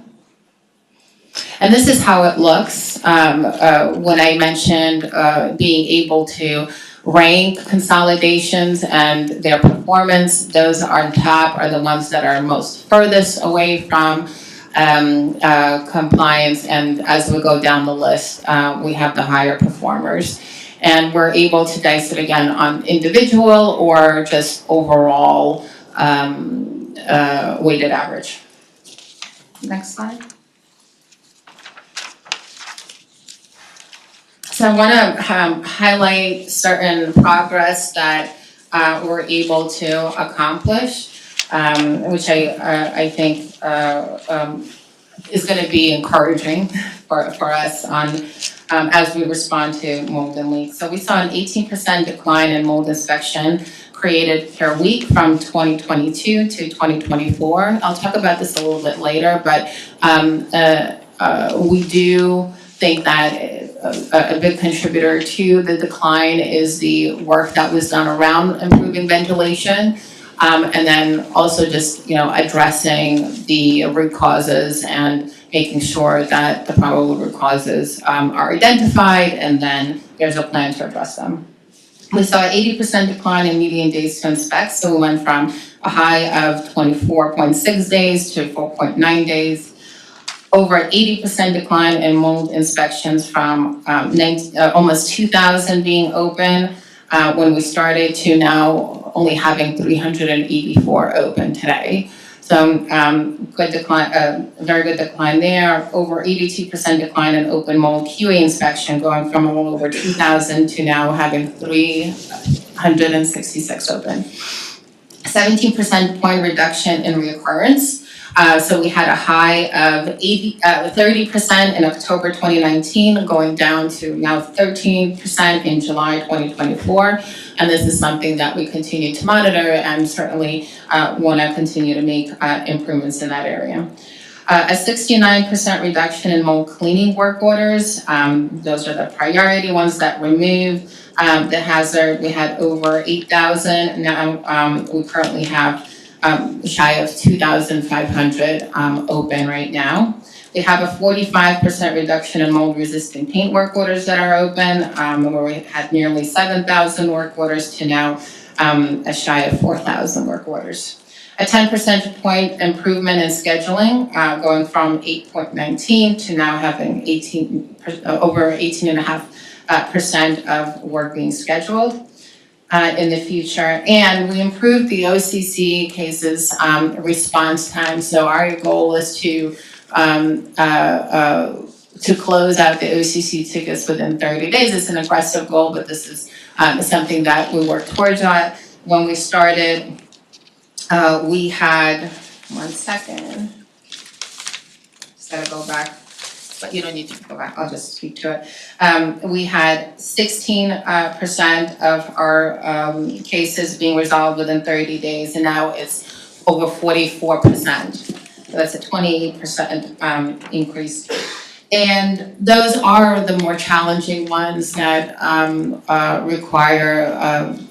And this is how it looks. When I mentioned being able to rank consolidations and their performance, those on top are the ones that are most furthest away from compliance, and as we go down the list, we have the higher performers. And we're able to dice it again on individual or just overall weighted average. Next slide. So I want to highlight certain progress that we're able to accomplish, which I think is going to be encouraging for us on as we respond to mold and leak. So we saw an 18% decline in mold inspection created per week from 2022 to 2024. I'll talk about this a little bit later, but we do think that a big contributor to the decline is the work that was done around improving ventilation, and then also just addressing the root causes and making sure that the probable root causes are identified, and then there's a plan to address them. We saw an 80% decline in median days to inspect, so we went from a high of 24.6 days to 4.9 days. Over an 80% decline in mold inspections from almost 2,000 being open when we started to now only having 384 open today. So good decline, very good decline there. Over 82% decline in open mold QA inspection, going from a little over 2,000 to now having 366 open. 17% point reduction in reoccurrence. So we had a high of 30% in October 2019, going down to now 13% in July 2024. And this is something that we continue to monitor and certainly want to continue to make improvements in that area. A 69% reduction in mold cleaning work orders. Those are the priority ones that remove the hazard. We had over 8,000. Now we currently have shy of 2,500 open right now. We have a 45% reduction in mold-resistant paint work orders that are open, where we had nearly 7,000 work orders to now a shy of 4,000 work orders. A 10 percentage point improvement in scheduling, going from 8.19 to now having over 18.5% of work being scheduled in the future. And we improved the OCC cases response time. So our goal is to close out the OCC tickets within 30 days. It's an aggressive goal, but this is something that we work towards. When we started, we had, one second, just gotta go back, but you don't need to go back, I'll just speak to it. We had 16% of our cases being resolved within 30 days, and now it's over 44%. So that's a 28% increase. And those are the more challenging ones that require,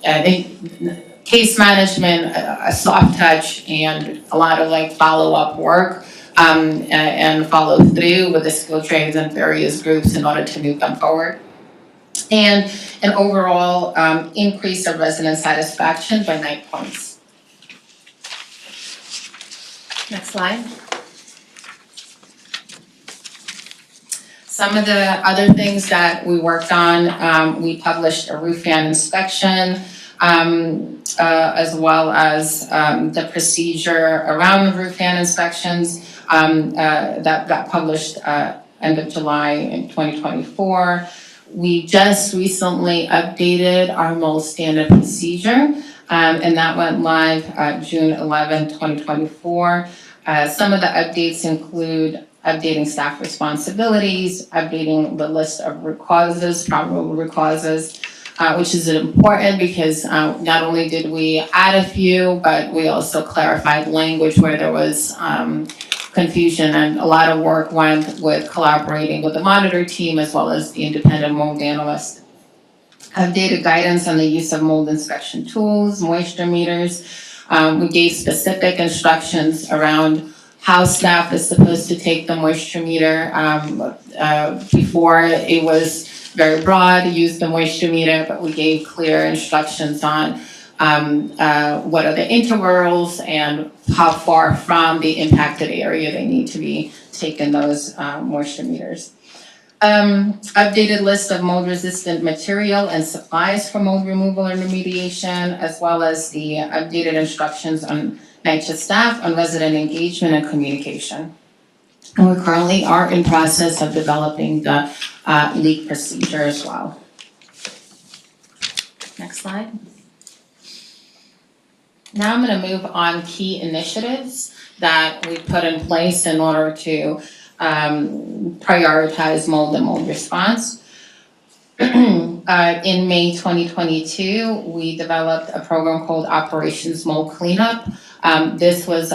I think, case management, a soft touch, and a lot of like follow-up work and follow through with the skill trainings and various groups in order to move them forward. And an overall increase of resident satisfaction by 9 points. Next slide. Some of the other things that we worked on, we published a roof fan inspection, as well as the procedure around roof fan inspections that got published end of July in 2024. We just recently updated our mold standard procedure, and that went live June 11, 2024. Some of the updates include updating staff responsibilities, updating the list of root causes, probable root causes, which is important because not only did we add a few, but we also clarified language where there was confusion, and a lot of work went with collaborating with the monitor team as well as the independent mold analyst. Updated guidance on the use of mold inspection tools, moisture meters. We gave specific instructions around how staff is supposed to take the moisture meter. Before it was very broad, use the moisture meter, but we gave clear instructions on what are the intervals and how far from the impacted area they need to be taking those moisture meters. Updated list of mold resistant material and supplies for mold removal and remediation, as well as the updated instructions on NYCHA staff on resident engagement and communication. And we currently are in process of developing the leak procedure as well. Next slide. Now I'm going to move on key initiatives that we put in place in order to prioritize mold and mold response. In May 2022, we developed a program called Operations Mold Cleanup. This was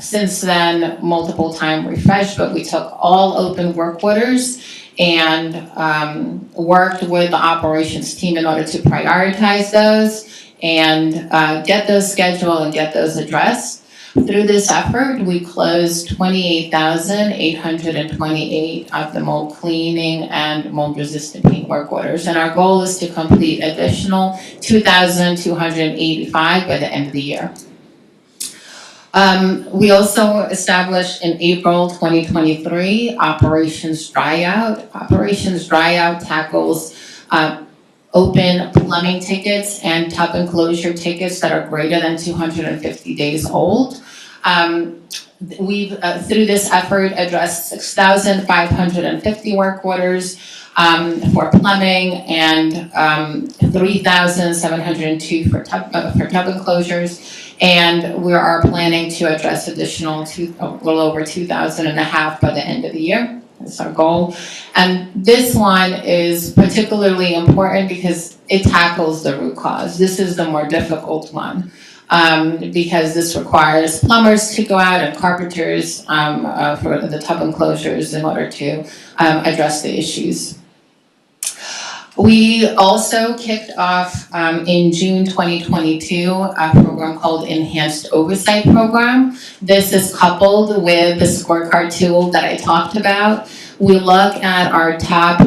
since then multiple time refreshed, but we took all open work orders and worked with the operations team in order to prioritize those and get those scheduled and get those addressed. Through this effort, we closed 28,828 of the mold cleaning and mold resistant paint work orders. And our goal is to complete additional 2,285 by the end of the year. We also established in April 2023 Operations Dryout. Operations Dryout tackles open plumbing tickets and tub enclosure tickets that are greater than 250 days old. We've, through this effort, addressed 6,550 work orders for plumbing and 3,702 for tub enclosures. And we are planning to address additional a little over 2,500 by the end of the year. That's our goal. And this one is particularly important because it tackles the root cause. This is the more difficult one because this requires plumbers to go out and carpenters for the tub enclosures in order to address the issues. We also kicked off in June 2022 a program called Enhanced Oversight Program. This is coupled with the scorecard tool that I talked about. We look at our top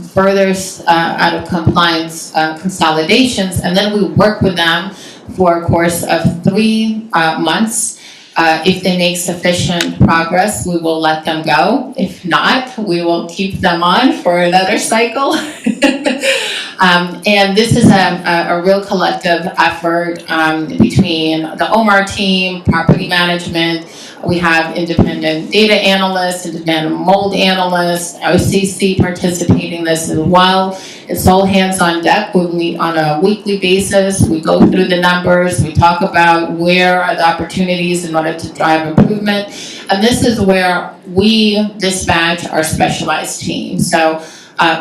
furthest out of compliance consolidations, and then we work with them for a course of 3 months. If they make sufficient progress, we will let them go. If not, we will keep them on for another cycle. And this is a real collective effort between the OMAR team, property management. We have independent data analysts, independent mold analysts, OCC participating in this as well. It's all hands on deck. We meet on a weekly basis. We go through the numbers. We talk about where are the opportunities in order to drive improvement. And this is where we dispatch our specialized team. So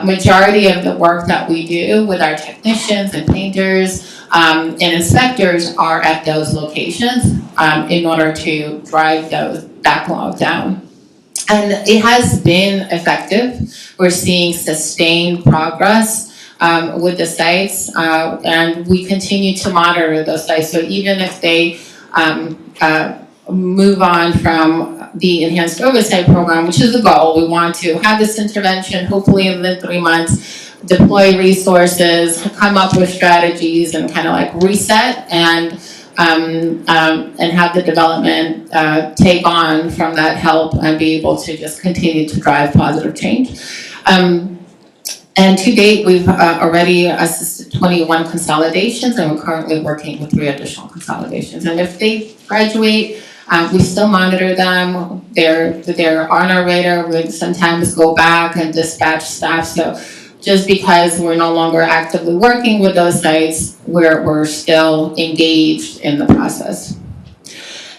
majority of the work that we do with our technicians and painters and inspectors are at those locations in order to drive those backlog down. And it has been effective. We're seeing sustained progress with the sites, and we continue to monitor those sites. So even if they move on from the enhanced oversight program, which is the goal, we want to have this intervention hopefully within 3 months, deploy resources, come up with strategies, and kind of like reset and have the development take on from that help and be able to just continue to drive positive change. And to date, we've already assisted 21 consolidations, and we're currently working with 3 additional consolidations. And if they graduate, we still monitor them. They're on our radar. We sometimes go back and dispatch staff. So just because we're no longer actively working with those sites, we're still engaged in the process.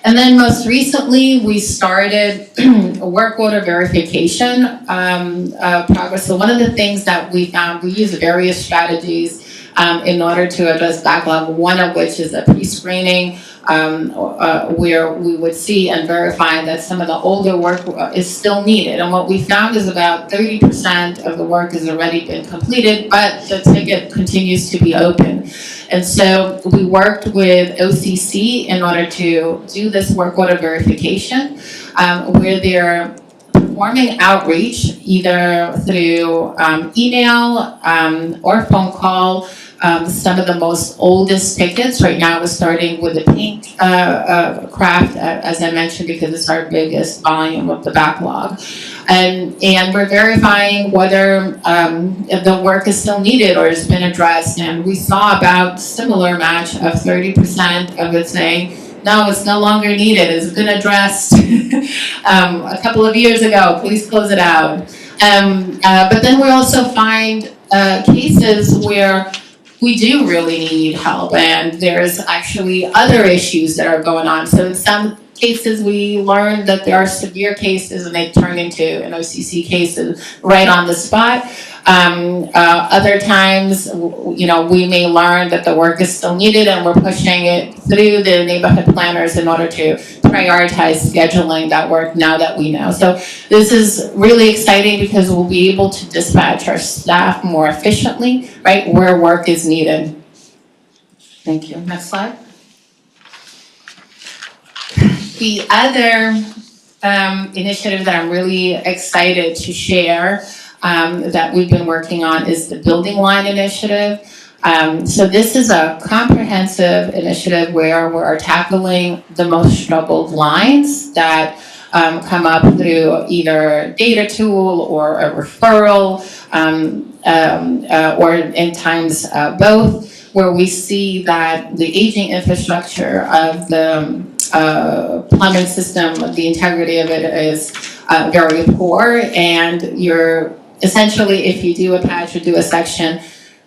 And then most recently, we started a work order verification progress. So one of the things that we found, we use various strategies in order to address backlog, one of which is a pre-screening where we would see and verify that some of the older work is still needed. And what we found is about 30% of the work has already been completed, but the ticket continues to be open. And so we worked with OCC in order to do this work order verification, where they're performing outreach either through email or phone call. Some of the most oldest tickets right now is starting with the paint craft, as I mentioned, because it's our biggest volume of the backlog. And we're verifying whether the work is still needed or has been addressed. And we saw about similar match of 30% of it saying, no, it's no longer needed, it's been addressed a couple of years ago, please close it out. But then we also find cases where we do really need help, and there's actually other issues that are going on. So in some cases, we learned that there are severe cases and they turn into an OCC cases right on the spot. Other times, we may learn that the work is still needed and we're pushing it through the neighborhood planners in order to prioritize scheduling that work now that we know. So this is really exciting because we'll be able to dispatch our staff more efficiently, right, where work is needed. Thank you. Next slide. The other initiative that I'm really excited to share that we've been working on is the Building Line Initiative. So this is a comprehensive initiative where we're tackling the most struggled lines that come up through either a data tool or a referral, or in times both, where we see that the aging infrastructure of the plumbing system, the integrity of it is very poor, and you're essentially, if you do a patch or do a section,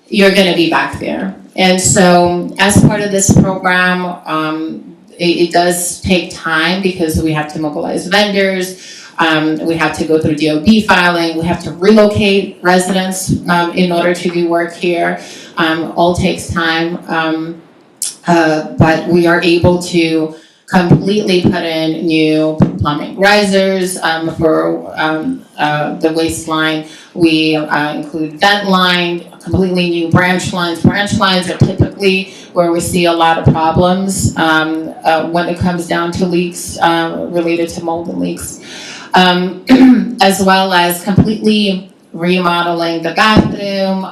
you're going to be back there. And so as part of this program, it does take time because we have to mobilize vendors, we have to go through DOB filing, we have to relocate residents in order to do work here. All takes time, but we are able to completely put in new plumbing risers for the waistline. We include vent line, completely new branch lines. Branch lines are typically where we see a lot of problems when it comes down to leaks related to mold and leaks, as well as completely remodeling the bathroom.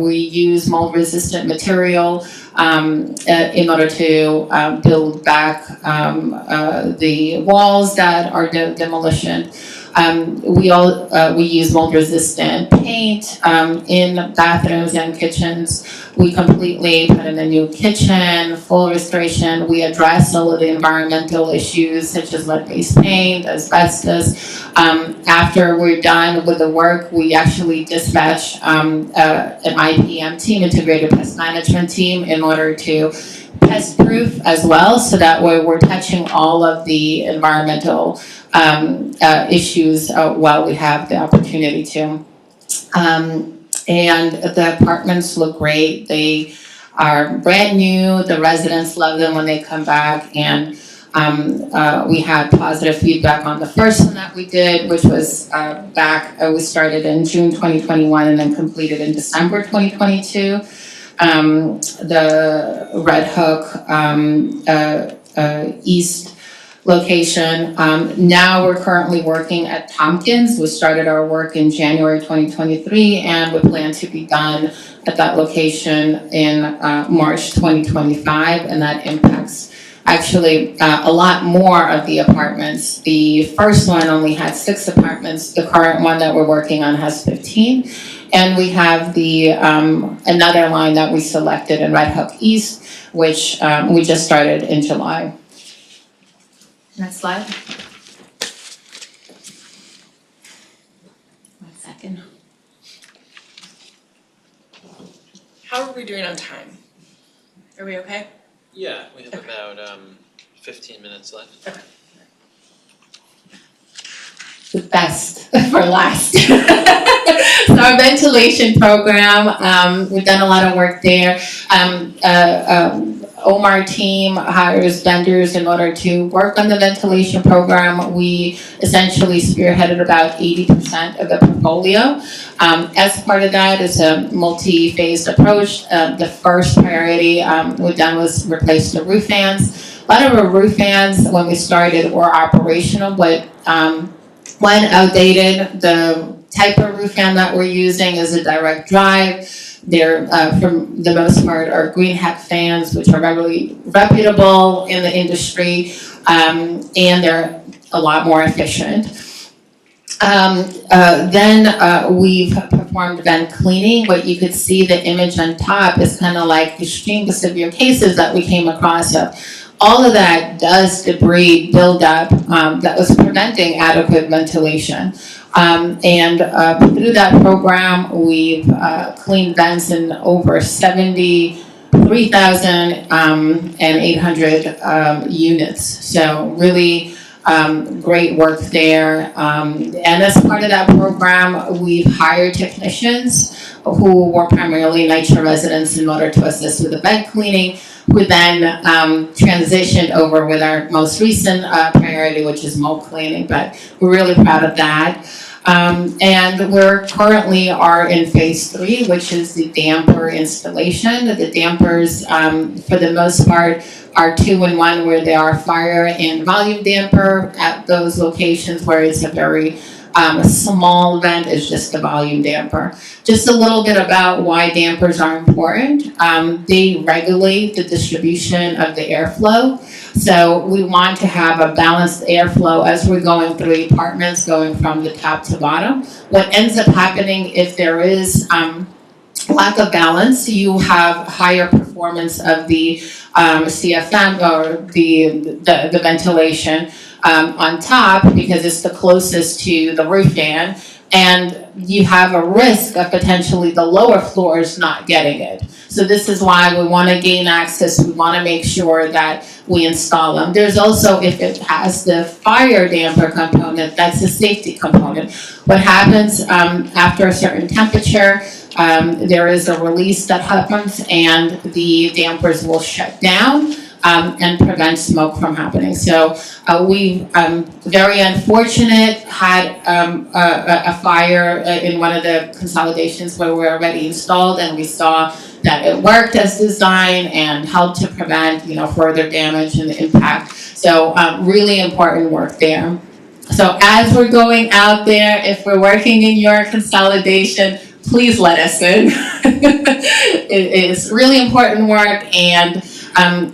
We use mold-resistant material in order to build back the walls that are demolition. We use mold-resistant paint in bathrooms and kitchens. We completely put in a new kitchen, full restoration. We address all of the environmental issues such as lead-based paint, asbestos. After we're done with the work, we actually dispatch an IPM team, integrated pest management team, in order to pest proof as well, so that way we're touching all of the environmental issues while we have the opportunity to. And the apartments look great. They are brand new. The residents love them when they come back, and We had positive feedback on the first one that we did, which was we started in June 2021 and then completed in December 2022. The Red Hook East location. Now we're currently working at Tompkins. We started our work in January 2023, and we plan to be done at that location in March 2025, and that impacts actually a lot more of the apartments. The first one only had 6 apartments. The current one that we're working on has 15. And we have the another line that we selected in Red Hook East, which we just started in July. Next slide. 1 second. How are we doing on time? Are we okay? Yeah, we have about 15 minutes left. Okay. The best for last. So our ventilation program, we've done a lot of work there. Omar team hires vendors in order to work on the ventilation program. We essentially spearheaded about 80% of the portfolio. As part of that is a multi-phased approach. The first priority we've done was replace the roof fans. A lot of our roof fans, when we started, were operational, but when outdated. The type of roof fan that we're using is a direct drive. They're, for the most part, are green hat fans, which are really reputable in the industry, and they're a lot more efficient. Then we've performed vent cleaning. What you could see, the image on top is kind of like extreme severe cases that we came across of. All of that dust, debris, buildup that was preventing adequate ventilation. And through that program, we've cleaned vents in over 73,800 units. So really great work there. And as part of that program, we've hired technicians who were primarily NYCHA residents in order to assist with the vent cleaning. We then transitioned over with our most recent priority, which is mold cleaning, but we're really proud of that. And we're currently are in phase 3, which is the damper installation. The dampers, for the most part, are 2-in-1, where they are fire and volume damper. At those locations where it's a very small vent, is just a volume damper. Just a little bit about why dampers are important. They regulate the distribution of the airflow. So we want to have a balanced airflow as we're going through apartments, going from the top to bottom. What ends up happening if there is lack of balance, you have higher performance of the CFM or the ventilation on top, because it's the closest to the roof fan, and you have a risk of potentially the lower floors not getting it. So this is why we want to gain access. We want to make sure that we install them. There's also, if it has the fire damper component, that's a safety component. What happens after a certain temperature, there is a release that happens and the dampers will shut down and prevent smoke from happening. So we very unfortunate had a fire in one of the consolidations where we're already installed, and we saw that it worked as designed and helped to prevent further damage and impact. So really important work there. So as we're going out there, if we're working in your consolidation, please let us in. It's really important work, and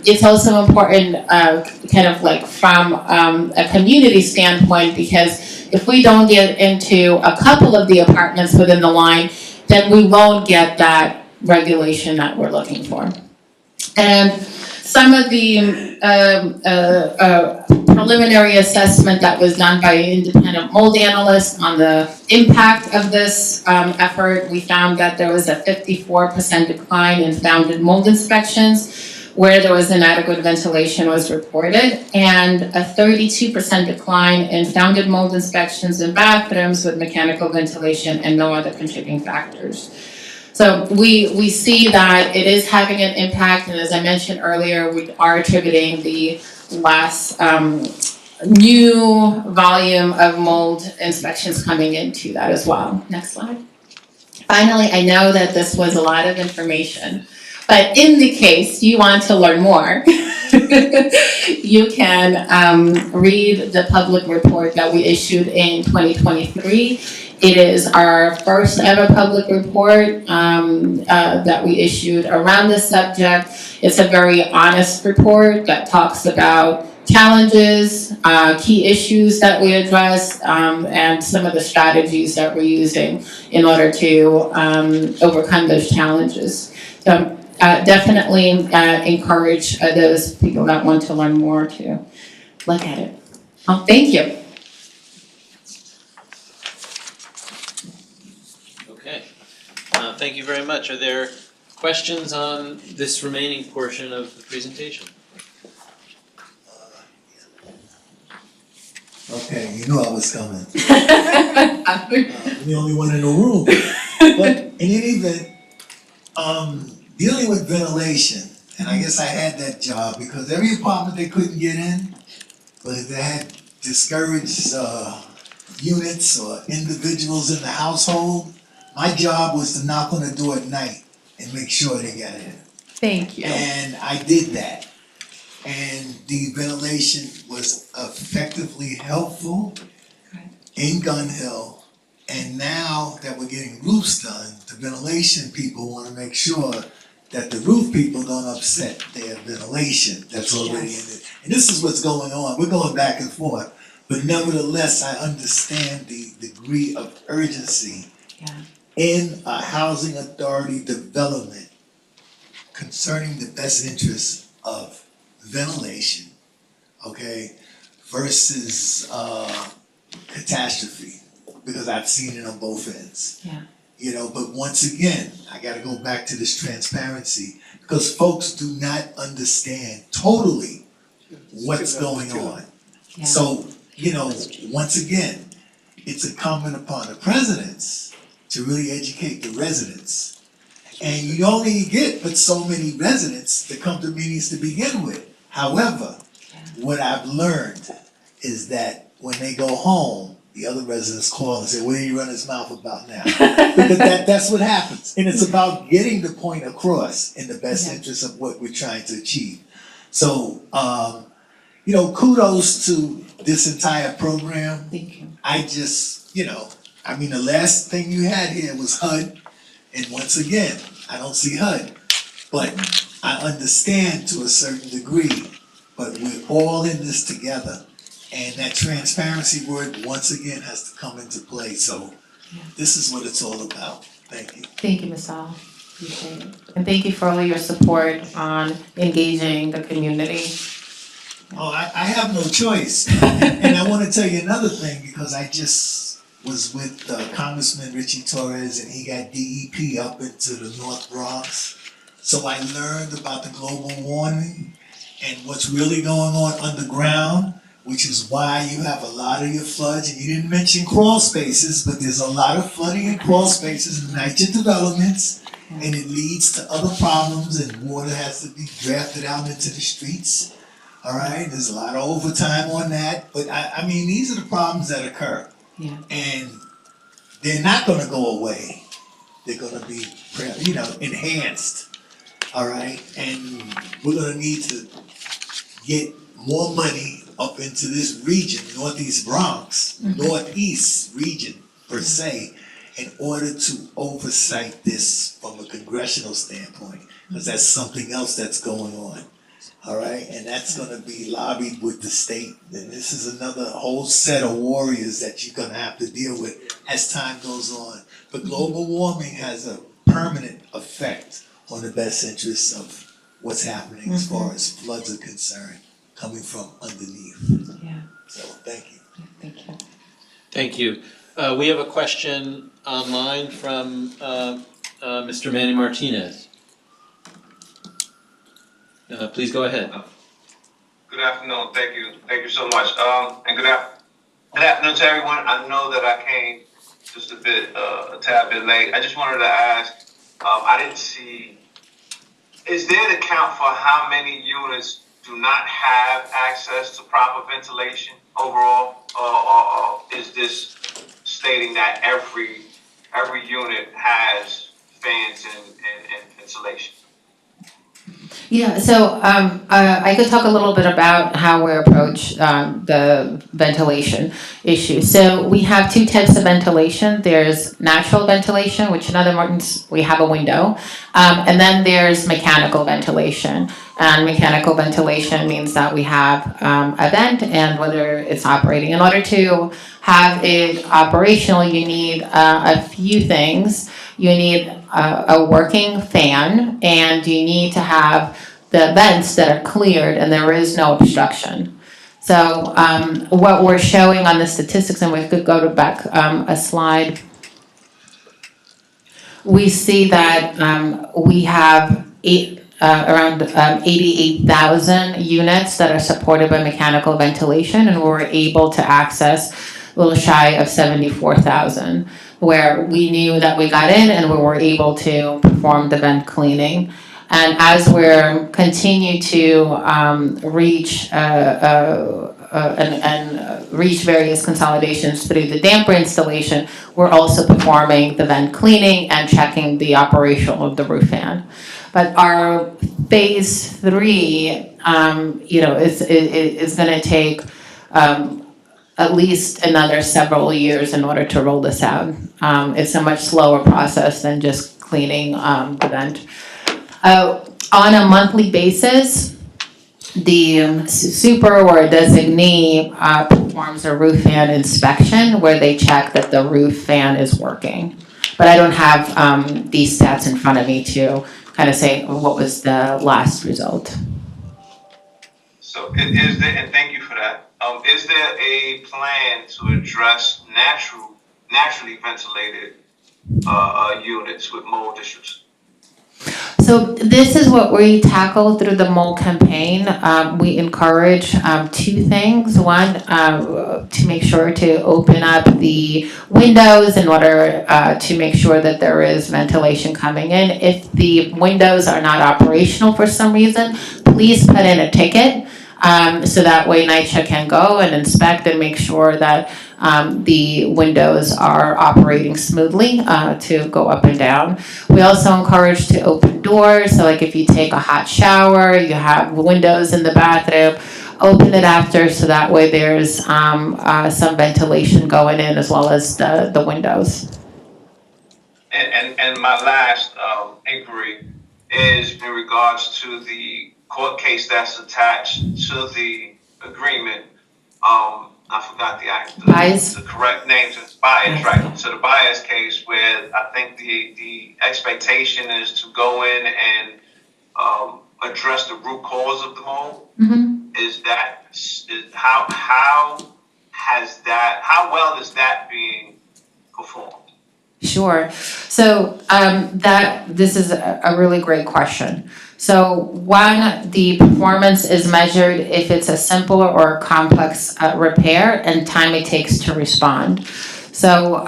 it's also important kind of like from a community standpoint, because if we don't get into a couple of the apartments within the line, then we won't get that regulation that we're looking for. And some of the preliminary assessment that was done by an independent mold analyst on the impact of this effort, we found that there was a 54% decline in founded mold inspections where there was inadequate ventilation was reported, and a 32% decline in founded mold inspections in bathrooms with mechanical ventilation and no other contributing factors. So we see that it is having an impact, and as I mentioned earlier, we are attributing the last new volume of mold inspections coming into that as well. Next slide. Finally, I know that this was a lot of information, but in the case you want to learn more, you can read the public report that we issued in 2023. It is our first ever public report that we issued around this subject. It's a very honest report that talks about challenges, key issues that we address, and some of the strategies that we're using in order to overcome those challenges. So definitely encourage those people that want to learn more to look at it. Oh, thank you. Okay, thank you very much. Are there questions on this remaining portion of the presentation? Okay, you knew I was coming. I'm the only one in the room. But in any event, dealing with ventilation, and I guess I had that job because every apartment they couldn't get in, but if they had discouraged units or individuals in the household, my job was to knock on the door at night and make sure they got in. Thank you. And I did that. And the ventilation was effectively helpful in Gun Hill. And now that we're getting roofs done, the ventilation people want to make sure that the roof people don't upset their ventilation that's already in it. And this is what's going on. We're going back and forth. But nevertheless, I understand the degree of urgency in a housing authority development concerning the best interests of ventilation, okay, versus catastrophe, because I've seen it on both ends. Yeah. You know, but once again, I gotta go back to this transparency, because folks do not understand totally what's going on. Yeah. So, you know, once again, it's incumbent upon the presidents to really educate the residents. And you only get but so many residents that come to meetings to begin with. However, what I've learned is that when they go home, the other residents call and say, what did he run his mouth about now? Because that's what happens. And it's about getting the point across in the best interest of what we're trying to achieve. So, you know, kudos to this entire program. Thank you. I just, you know, I mean, the last thing you had here was HUD. And once again, I don't see HUD. But I understand to a certain degree, but we're all in this together. And that transparency word, once again, has to come into play. So this is what it's all about. Thank you. Thank you, Ms. Al. Appreciate it. And thank you for all of your support on engaging the community. Oh, I have no choice. And I want to tell you another thing, because I just was with Congressman Richie Torres, and he got DEP up into the North Bronx. So I learned about the global warming and what's really going on underground, which is why you have a lot of your floods. And you didn't mention crawl spaces, but there's a lot of flooding in crawl spaces in NYCHA developments, and it leads to other problems, and water has to be drafted out into the streets. All right, there's a lot of overtime on that, but I mean, these are the problems that occur. Yeah. And they're not gonna go away. They're gonna be, you know, enhanced. All right, and we're gonna need to get more money up into this region, Northeast Bronx, Northeast region per se, in order to oversight this from a congressional standpoint, because that's something else that's going on. All right, and that's gonna be lobbied with the state. And this is another whole set of warriors that you're gonna have to deal with as time goes on. But global warming has a permanent effect on the best interests of what's happening as far as floods are concerned, coming from underneath. Yeah. So, thank you. Thank you. Thank you. We have a question online from Mr. Manny Martinez. Please go ahead. Good afternoon. Thank you so much. And good afternoon to everyone. I know that I came just a tad bit late. I just wanted to ask, I didn't see, is there an account for how many units do not have access to proper ventilation overall? Or is this stating that every unit has fans and ventilation? Yeah, so I could talk a little bit about how we approach the ventilation issue. So we have two types of ventilation. There's natural ventilation, which in other words, we have a window. And then there's mechanical ventilation. And mechanical ventilation means that we have a vent and whether it's operating. In order to have it operational, you need a few things. You need a working fan, and you need to have the vents that are cleared and there is no obstruction. So what we're showing on the statistics, and we could go to back a slide, we see that we have around 88,000 units that are supported by mechanical ventilation, and we're able to access a little shy of 74,000, where we knew that we got in and we were able to perform the vent cleaning. And as we're continue to reach reach various consolidations through the damper installation, we're also performing the vent cleaning and checking the operation of the roof fan. But our phase 3, is going to take at least another several years in order to roll this out. It's a much slower process than just cleaning the vent. On a monthly basis, the super or designee performs a roof fan inspection where they check that the roof fan is working. But I don't have these stats in front of me to kind of say what was the last result. So is there, and thank you for that, is there a plan to address naturally ventilated units with mold issues? So this is what we tackle through the mold campaign. We encourage two things. One, to make sure to open up the windows in order to make sure that there is ventilation coming in. If the windows are not operational for some reason, please put in a ticket. So that way NYCHA can go and inspect and make sure that the windows are operating smoothly to go up and down. We also encourage to open doors. So like if you take a hot shower, you have windows in the bathroom, open it after so that way there's some ventilation going in as well as the windows. And my last inquiry is in regards to the court case that's attached to the agreement. I forgot the correct name. It's bias, right? So the bias case where I think the expectation is to go in and address the root cause of the mold. Mm-hmm. How well is that being performed? Sure. So this is a really great question. So one, the performance is measured if it's a simple or complex repair and time it takes to respond. So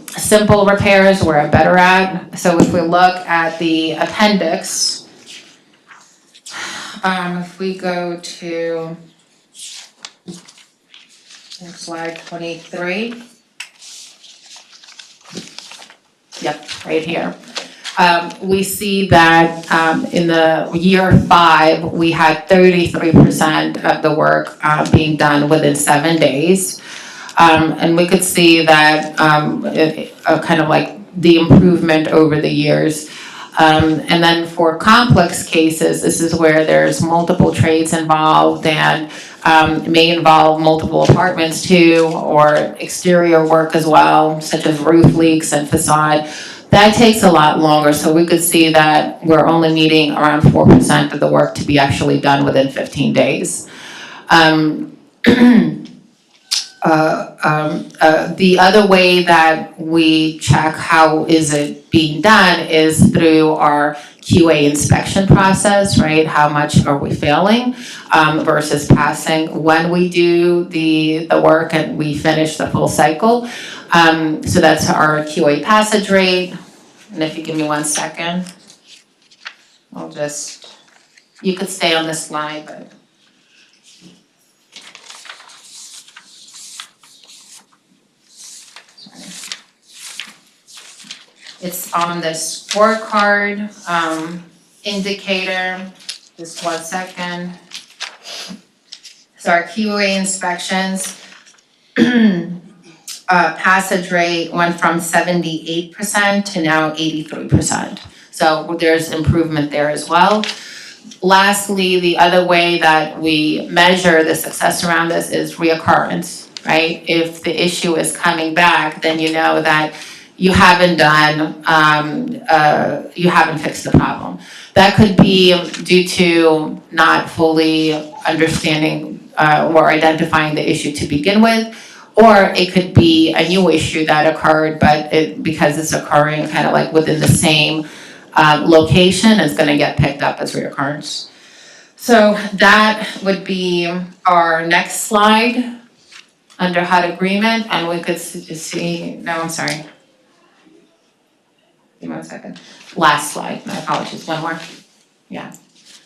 simple repairs we're better at. So if we look at the appendix, if we go to slide 23. Yep, right here. We see that in the year 5, we had 33% of the work being done within 7 days. And we could see that kind of like the improvement over the years. And then for complex cases, this is where there's multiple trades involved and may involve multiple apartments too, or exterior work as well, such as roof leaks and facade. That takes a lot longer, so we could see that we're only needing around 4% of the work to be actually done within 15 days. The other way that we check how is it being done is through our QA inspection process, right? How much are we failing versus passing when we do the work and we finish the full cycle. So that's our QA passage rate. And if you give me 1 second, I'll just, you could stay on this slide, but. Sorry. It's on the scorecard, indicator, just 1 second. So our QA inspections, passage rate went from 78% to now 83%. So there's improvement there as well. Lastly, the other way that we measure the success around this is reoccurrence, right? If the issue is coming back, then you know that you haven't you haven't fixed the problem. That could be due to not fully understanding or identifying the issue to begin with, or it could be a new issue that occurred, but because it's occurring kind of like within the same location, it's gonna get picked up as reoccurrence. So that would be our next slide under HUD agreement, and we could see, no, I'm sorry. Give me 1 second. Last slide, my apologies, one more. Yeah.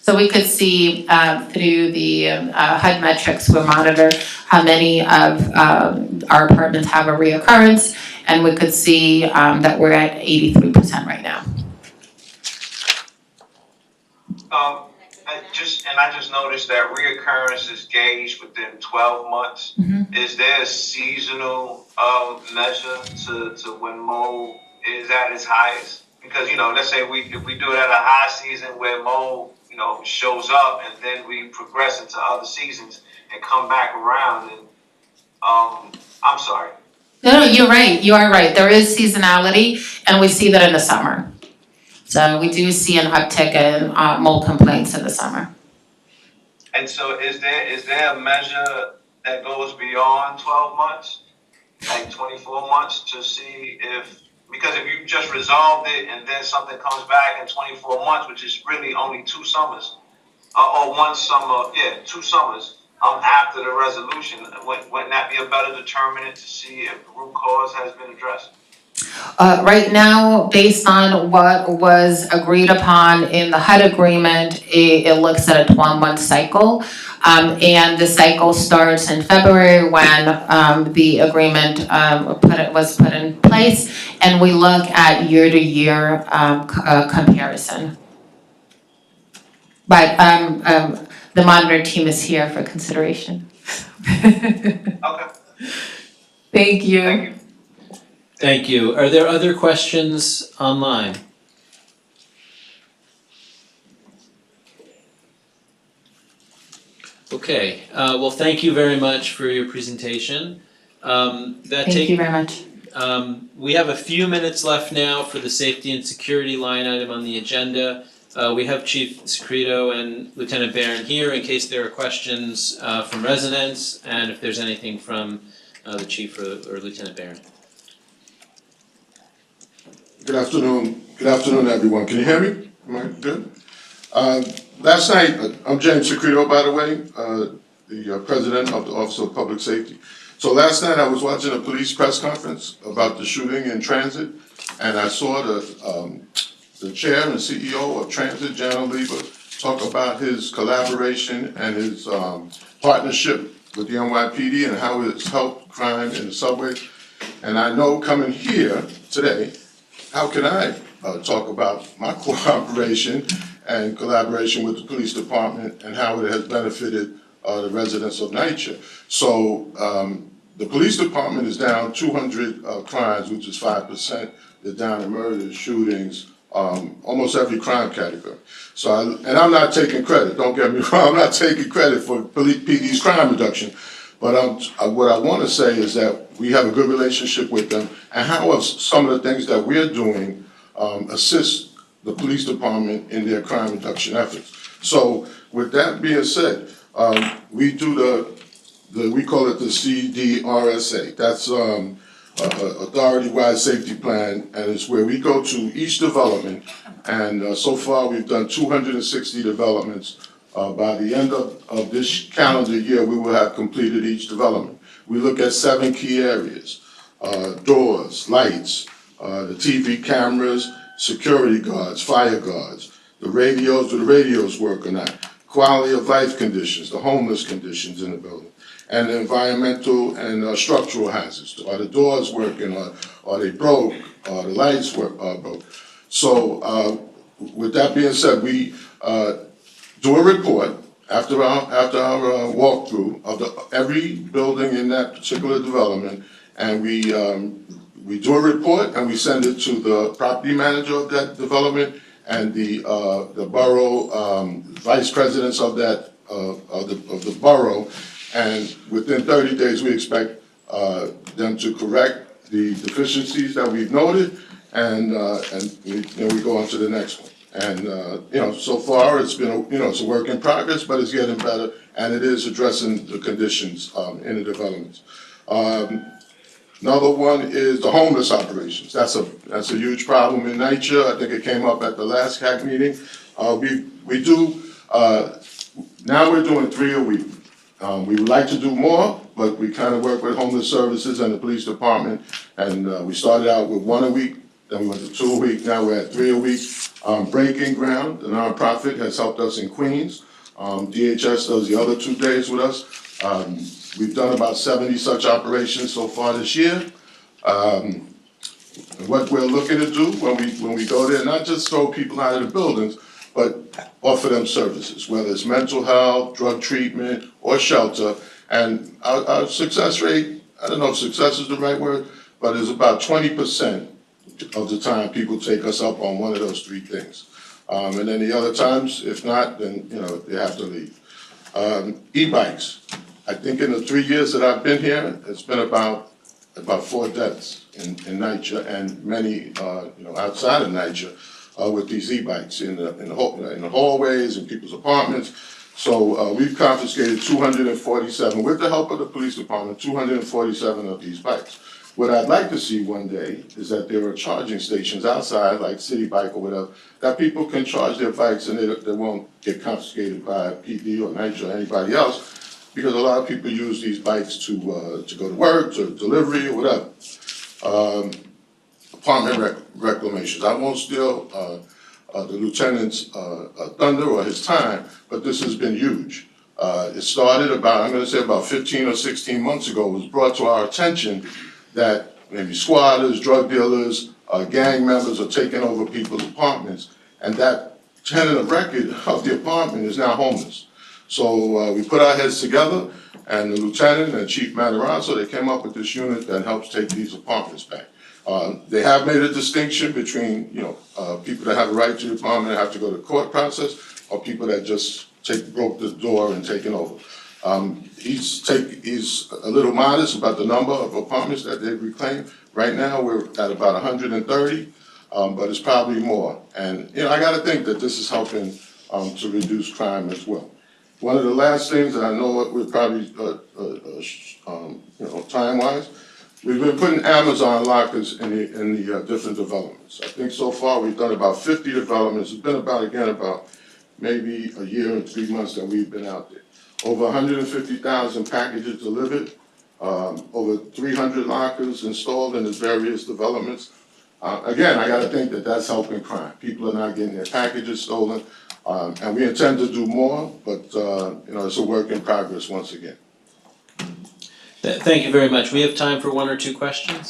So we could see through the HUD metrics, we monitor how many of our apartments have a reoccurrence, and we could see that we're at 83% right now. I just noticed that reoccurrence is gauged within 12 months. Mm-hmm. Is there a seasonal measure to when mold is at its highest? Because, let's say if we do it at a high season where mold, shows up, and then we progress into other seasons and come back around, and I'm sorry. No, you're right. You are right. There is seasonality, and we see that in the summer. So we do see an uptick in mold complaints in the summer. And so is there a measure that goes beyond 12 months, like 24 months, to see because if you just resolved it and then something comes back in 24 months, which is really only 2 summers, or 1 summer, 2 summers after the resolution, wouldn't that be a better determinant to see if the root cause has been addressed? Right now, based on what was agreed upon in the HUD agreement, it looks at a 12-month cycle. And the cycle starts in February when the agreement was put in place, and we look at year-to-year comparison. But the monitor team is here for consideration. Okay. Thank you. Thank you. Thank you. Are there other questions online? Okay, well, thank you very much for your presentation. Thank you very much. We have a few minutes left now for the safety and security line item on the agenda. We have Chief Secreto and Lieutenant Barron here in case there are questions from residents, and if there's anything from the Chief or Lieutenant Barron. Good afternoon, everyone. Can you hear me? Am I good? Last night, I'm James Secreto, by the way, the president of the Office of Public Safety. So last night I was watching a police press conference about the shooting in transit, and I saw the chair and CEO of Transit, Jan Lieber, talk about his collaboration and his partnership with the NYPD and how it's helped crime in the subway. And I know coming here today, how can I talk about my cooperation and collaboration with the police department and how it has benefited the residents of NYCHA? So the police department is down 200 crimes, which is 5%. They're down in murders, shootings, almost every crime category. So, and I'm not taking credit, don't get me wrong, I'm not taking credit for PD's crime reduction. But what I want to say is that we have a good relationship with them, and how some of the things that we're doing assist the police department in their crime reduction efforts. So with that being said, we do we call it the CDRSA. That's authority-wide safety plan, and it's where we go to each development, and so far we've done 260 developments. By the end of this calendar year, we will have completed each development. We look at 7 key areas: doors, lights, the TV cameras, security guards, fire guards, the radios, do the radios work or not, quality of life conditions, the homeless conditions in the building, and the environmental and structural hazards. Are the doors working, or are they broke, are the lights broke? So with that being said, we do a report after our walkthrough of every building in that particular development, and we do a report and we send it to the property manager of that development and the borough vice presidents of that of the borough, and within 30 days we expect them to correct the deficiencies that we've noted, and we go on to the next one. And so far it's been it's a work in progress, but it's getting better, and it is addressing the conditions in the developments. Another one is the homeless operations. That's a huge problem in NYCHA. I think it came up at the last CAC meeting. We do now we're doing 3 a week. We would like to do more, but we kind of work with homeless services and the police department, and we started out with 1 a week. Then we went to 2 a week. Now we're at 3 a week. Breaking Ground, the nonprofit, has helped us in Queens. DHS does the other 2 days with us. We've done about 70 such operations so far this year. What we're looking to do when we go there, not just throw people out of the buildings, but offer them services, whether it's mental health, drug treatment, or shelter. And our success rate, I don't know if success is the right word, but it's about 20% of the time people take us up on one of those 3 things. And then the other times, if not, then they have to leave. E-bikes. I think in the 3 years that I've been here, it's been about 4 deaths in NYCHA, and many outside of NYCHA with these e-bikes in the hallways and people's apartments. So we've confiscated 247, with the help of the police department, 247 of these bikes. What I'd like to see one day is that there are charging stations outside, like City Bike or whatever, that people can charge their bikes and they won't get confiscated by PD or NYCHA or anybody else, because a lot of people use these bikes to go to work, to delivery or whatever. Apartment reclamations. I won't steal the lieutenant's thunder or his time, but this has been huge. It started about 15 or 16 months ago. It was brought to our attention that maybe squatters, drug dealers, gang members are taking over people's apartments, and that tenant of record of the apartment is now homeless. So we put our heads together, and the lieutenant and Chief Matarazzo, they came up with this unit that helps take these apartments back. They have made a distinction between people that have a right to the apartment and have to go to the court process, or people that just broke the door and taken over. He's a little modest about the number of apartments that they've reclaimed. Right now, we're at about 130, but it's probably more. And I got to think that this is helping to reduce crime as well. One of the last things, and I know we're probably time-wise, we've been putting Amazon lockers in the different developments. I think so far we've done about 50 developments. It's been about maybe a year and 3 months that we've been out there. Over 150,000 packages delivered, over 300 lockers installed in the various developments. Again, I gotta think that that's helping crime. People are not getting their packages stolen, and we intend to do more, but it's a work in progress once again. Thank you very much. We have time for 1 or 2 questions.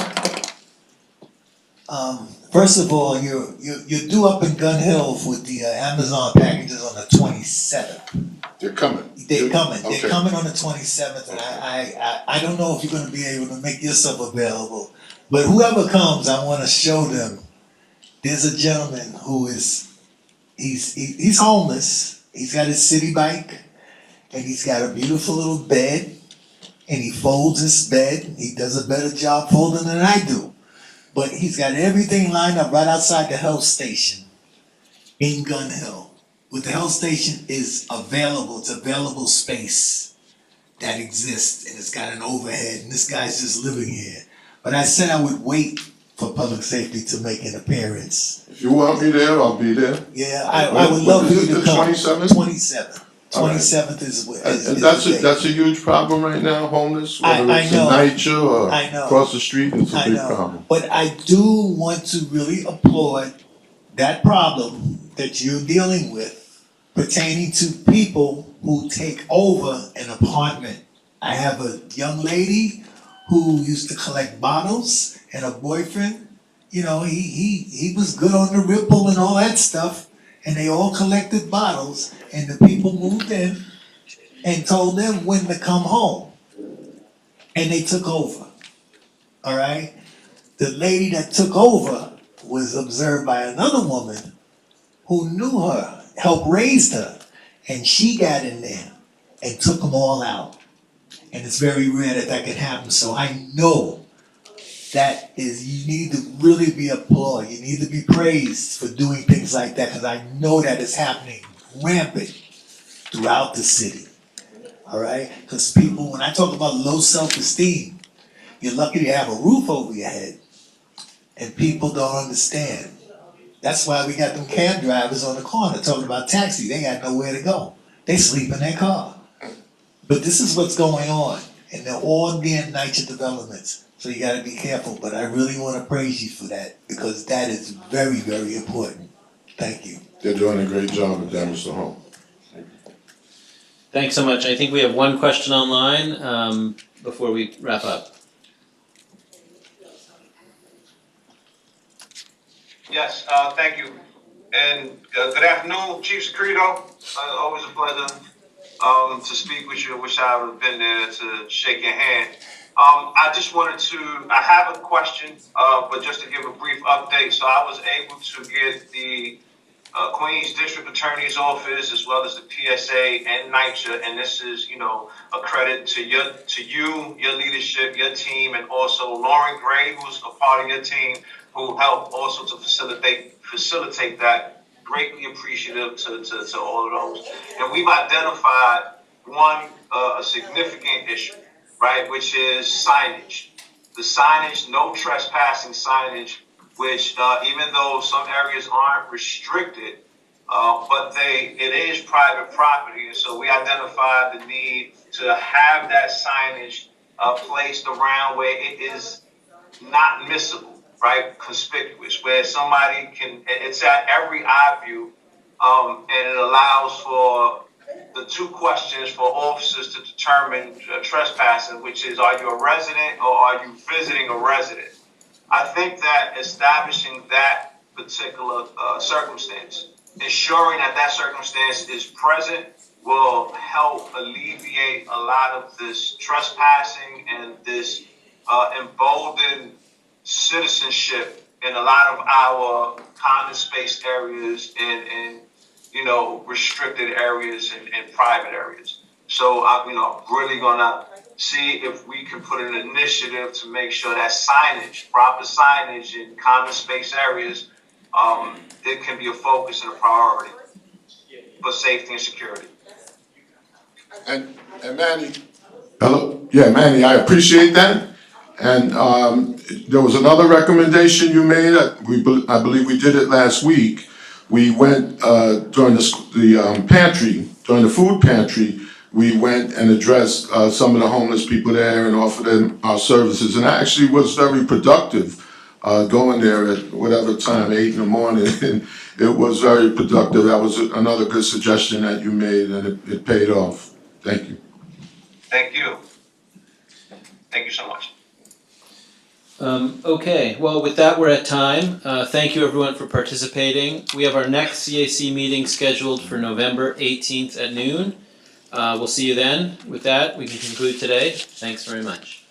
First of all, you're due up in Gun Hill with the Amazon packages on the 27th. They're coming. They're coming. Okay. They're coming on the 27th, and I don't know if you're going to be able to make yourself available, but whoever comes, I want to show them. There's a gentleman who he's homeless. He's got his city bike, and he's got a beautiful little bed, and he folds his bed. He does a better job folding than I do, but he's got everything lined up right outside the health station in Gun Hill. What the health station is available, it's available space that exists, and it's got an overhead, and this guy's just living here. But I said I would wait for public safety to make an appearance. If you want me there, I'll be there. Yeah, I would love for you to come. 27th? 27th. 27th is That's a huge problem right now, homeless, whether I it's know. in NYCHA or I know. across the street, it's a I big know, problem. but I do want to really applaud that problem that you're dealing with pertaining to people who take over an apartment. I have a young lady who used to collect bottles, and her boyfriend, you know, he was good on the Ripple and all that stuff, and they all collected bottles, and the people moved in and told them when to come home, and they took over, all right? The lady that took over was observed by another woman who knew her, helped raise her, and she got in there and took them all out. And it's very rare that that can happen, so I know that is, you need to really be applauded, you need to be praised for doing things like that, because I know that is happening rampant throughout the city, all right? Because people, when I talk about low self-esteem, you're lucky to have a roof over your head, and people don't understand. That's why we got them cab drivers on the corner talking about taxi. They got nowhere to go. They sleep in their car. But this is what's going on, and they're all near NYCHA developments. So you gotta be careful, but I really wanna praise you for that, because that is very, very important. Thank you. They're doing a great job with that, Mr. Hall. Thanks so much. I think we have one question online before we wrap up. Yes, thank you. And good afternoon, Chief Secreto. Always a pleasure to speak with you. I wish I would have been there to shake your hand. I just wanted to, I have a question, but just to give a brief update. So I was able to get the Queens District Attorney's Office as well as the PSA and NYCHA, and this is, you know, a credit to you, your leadership, your team, and also Lauren Gray, who's a part of your team, who helped also to facilitate that. Greatly appreciative to all of those. And we've identified one a significant issue, right, which is signage. The signage, no trespassing signage, which even though some areas aren't restricted, but it is private property, and so we identified the need to have that signage placed around where it is not missable, right, conspicuous, where somebody can, it's at every eye view, and it allows for the two questions for officers to determine trespassing, which is, are you a resident or are you visiting a resident? I think that establishing that particular circumstance, ensuring that that circumstance is present, will help alleviate a lot of this trespassing and this emboldened citizenship in a lot of our common space areas and you know, restricted areas and private areas. So I'm, you know, really gonna see if we can put an initiative to make sure that signage, proper signage in common space areas, it can be a focus and a priority for safety and security. And Manny, hello? Yeah, Manny, I appreciate that. And there was another recommendation you made. I believe we did it last week. We went during the pantry, during the food pantry, we went and addressed some of the homeless people there and offered them our services. And actually was very productive going there at whatever time, 8 in the morning. And it was very productive. That was another good suggestion that you made, and it paid off. Thank you. Thank you. Thank you so much. Okay, well, with that, we're at time. Thank you, everyone, for participating. We have our next CAC meeting scheduled for November 18th at noon. We'll see you then. With that, we can conclude today. Thanks very much.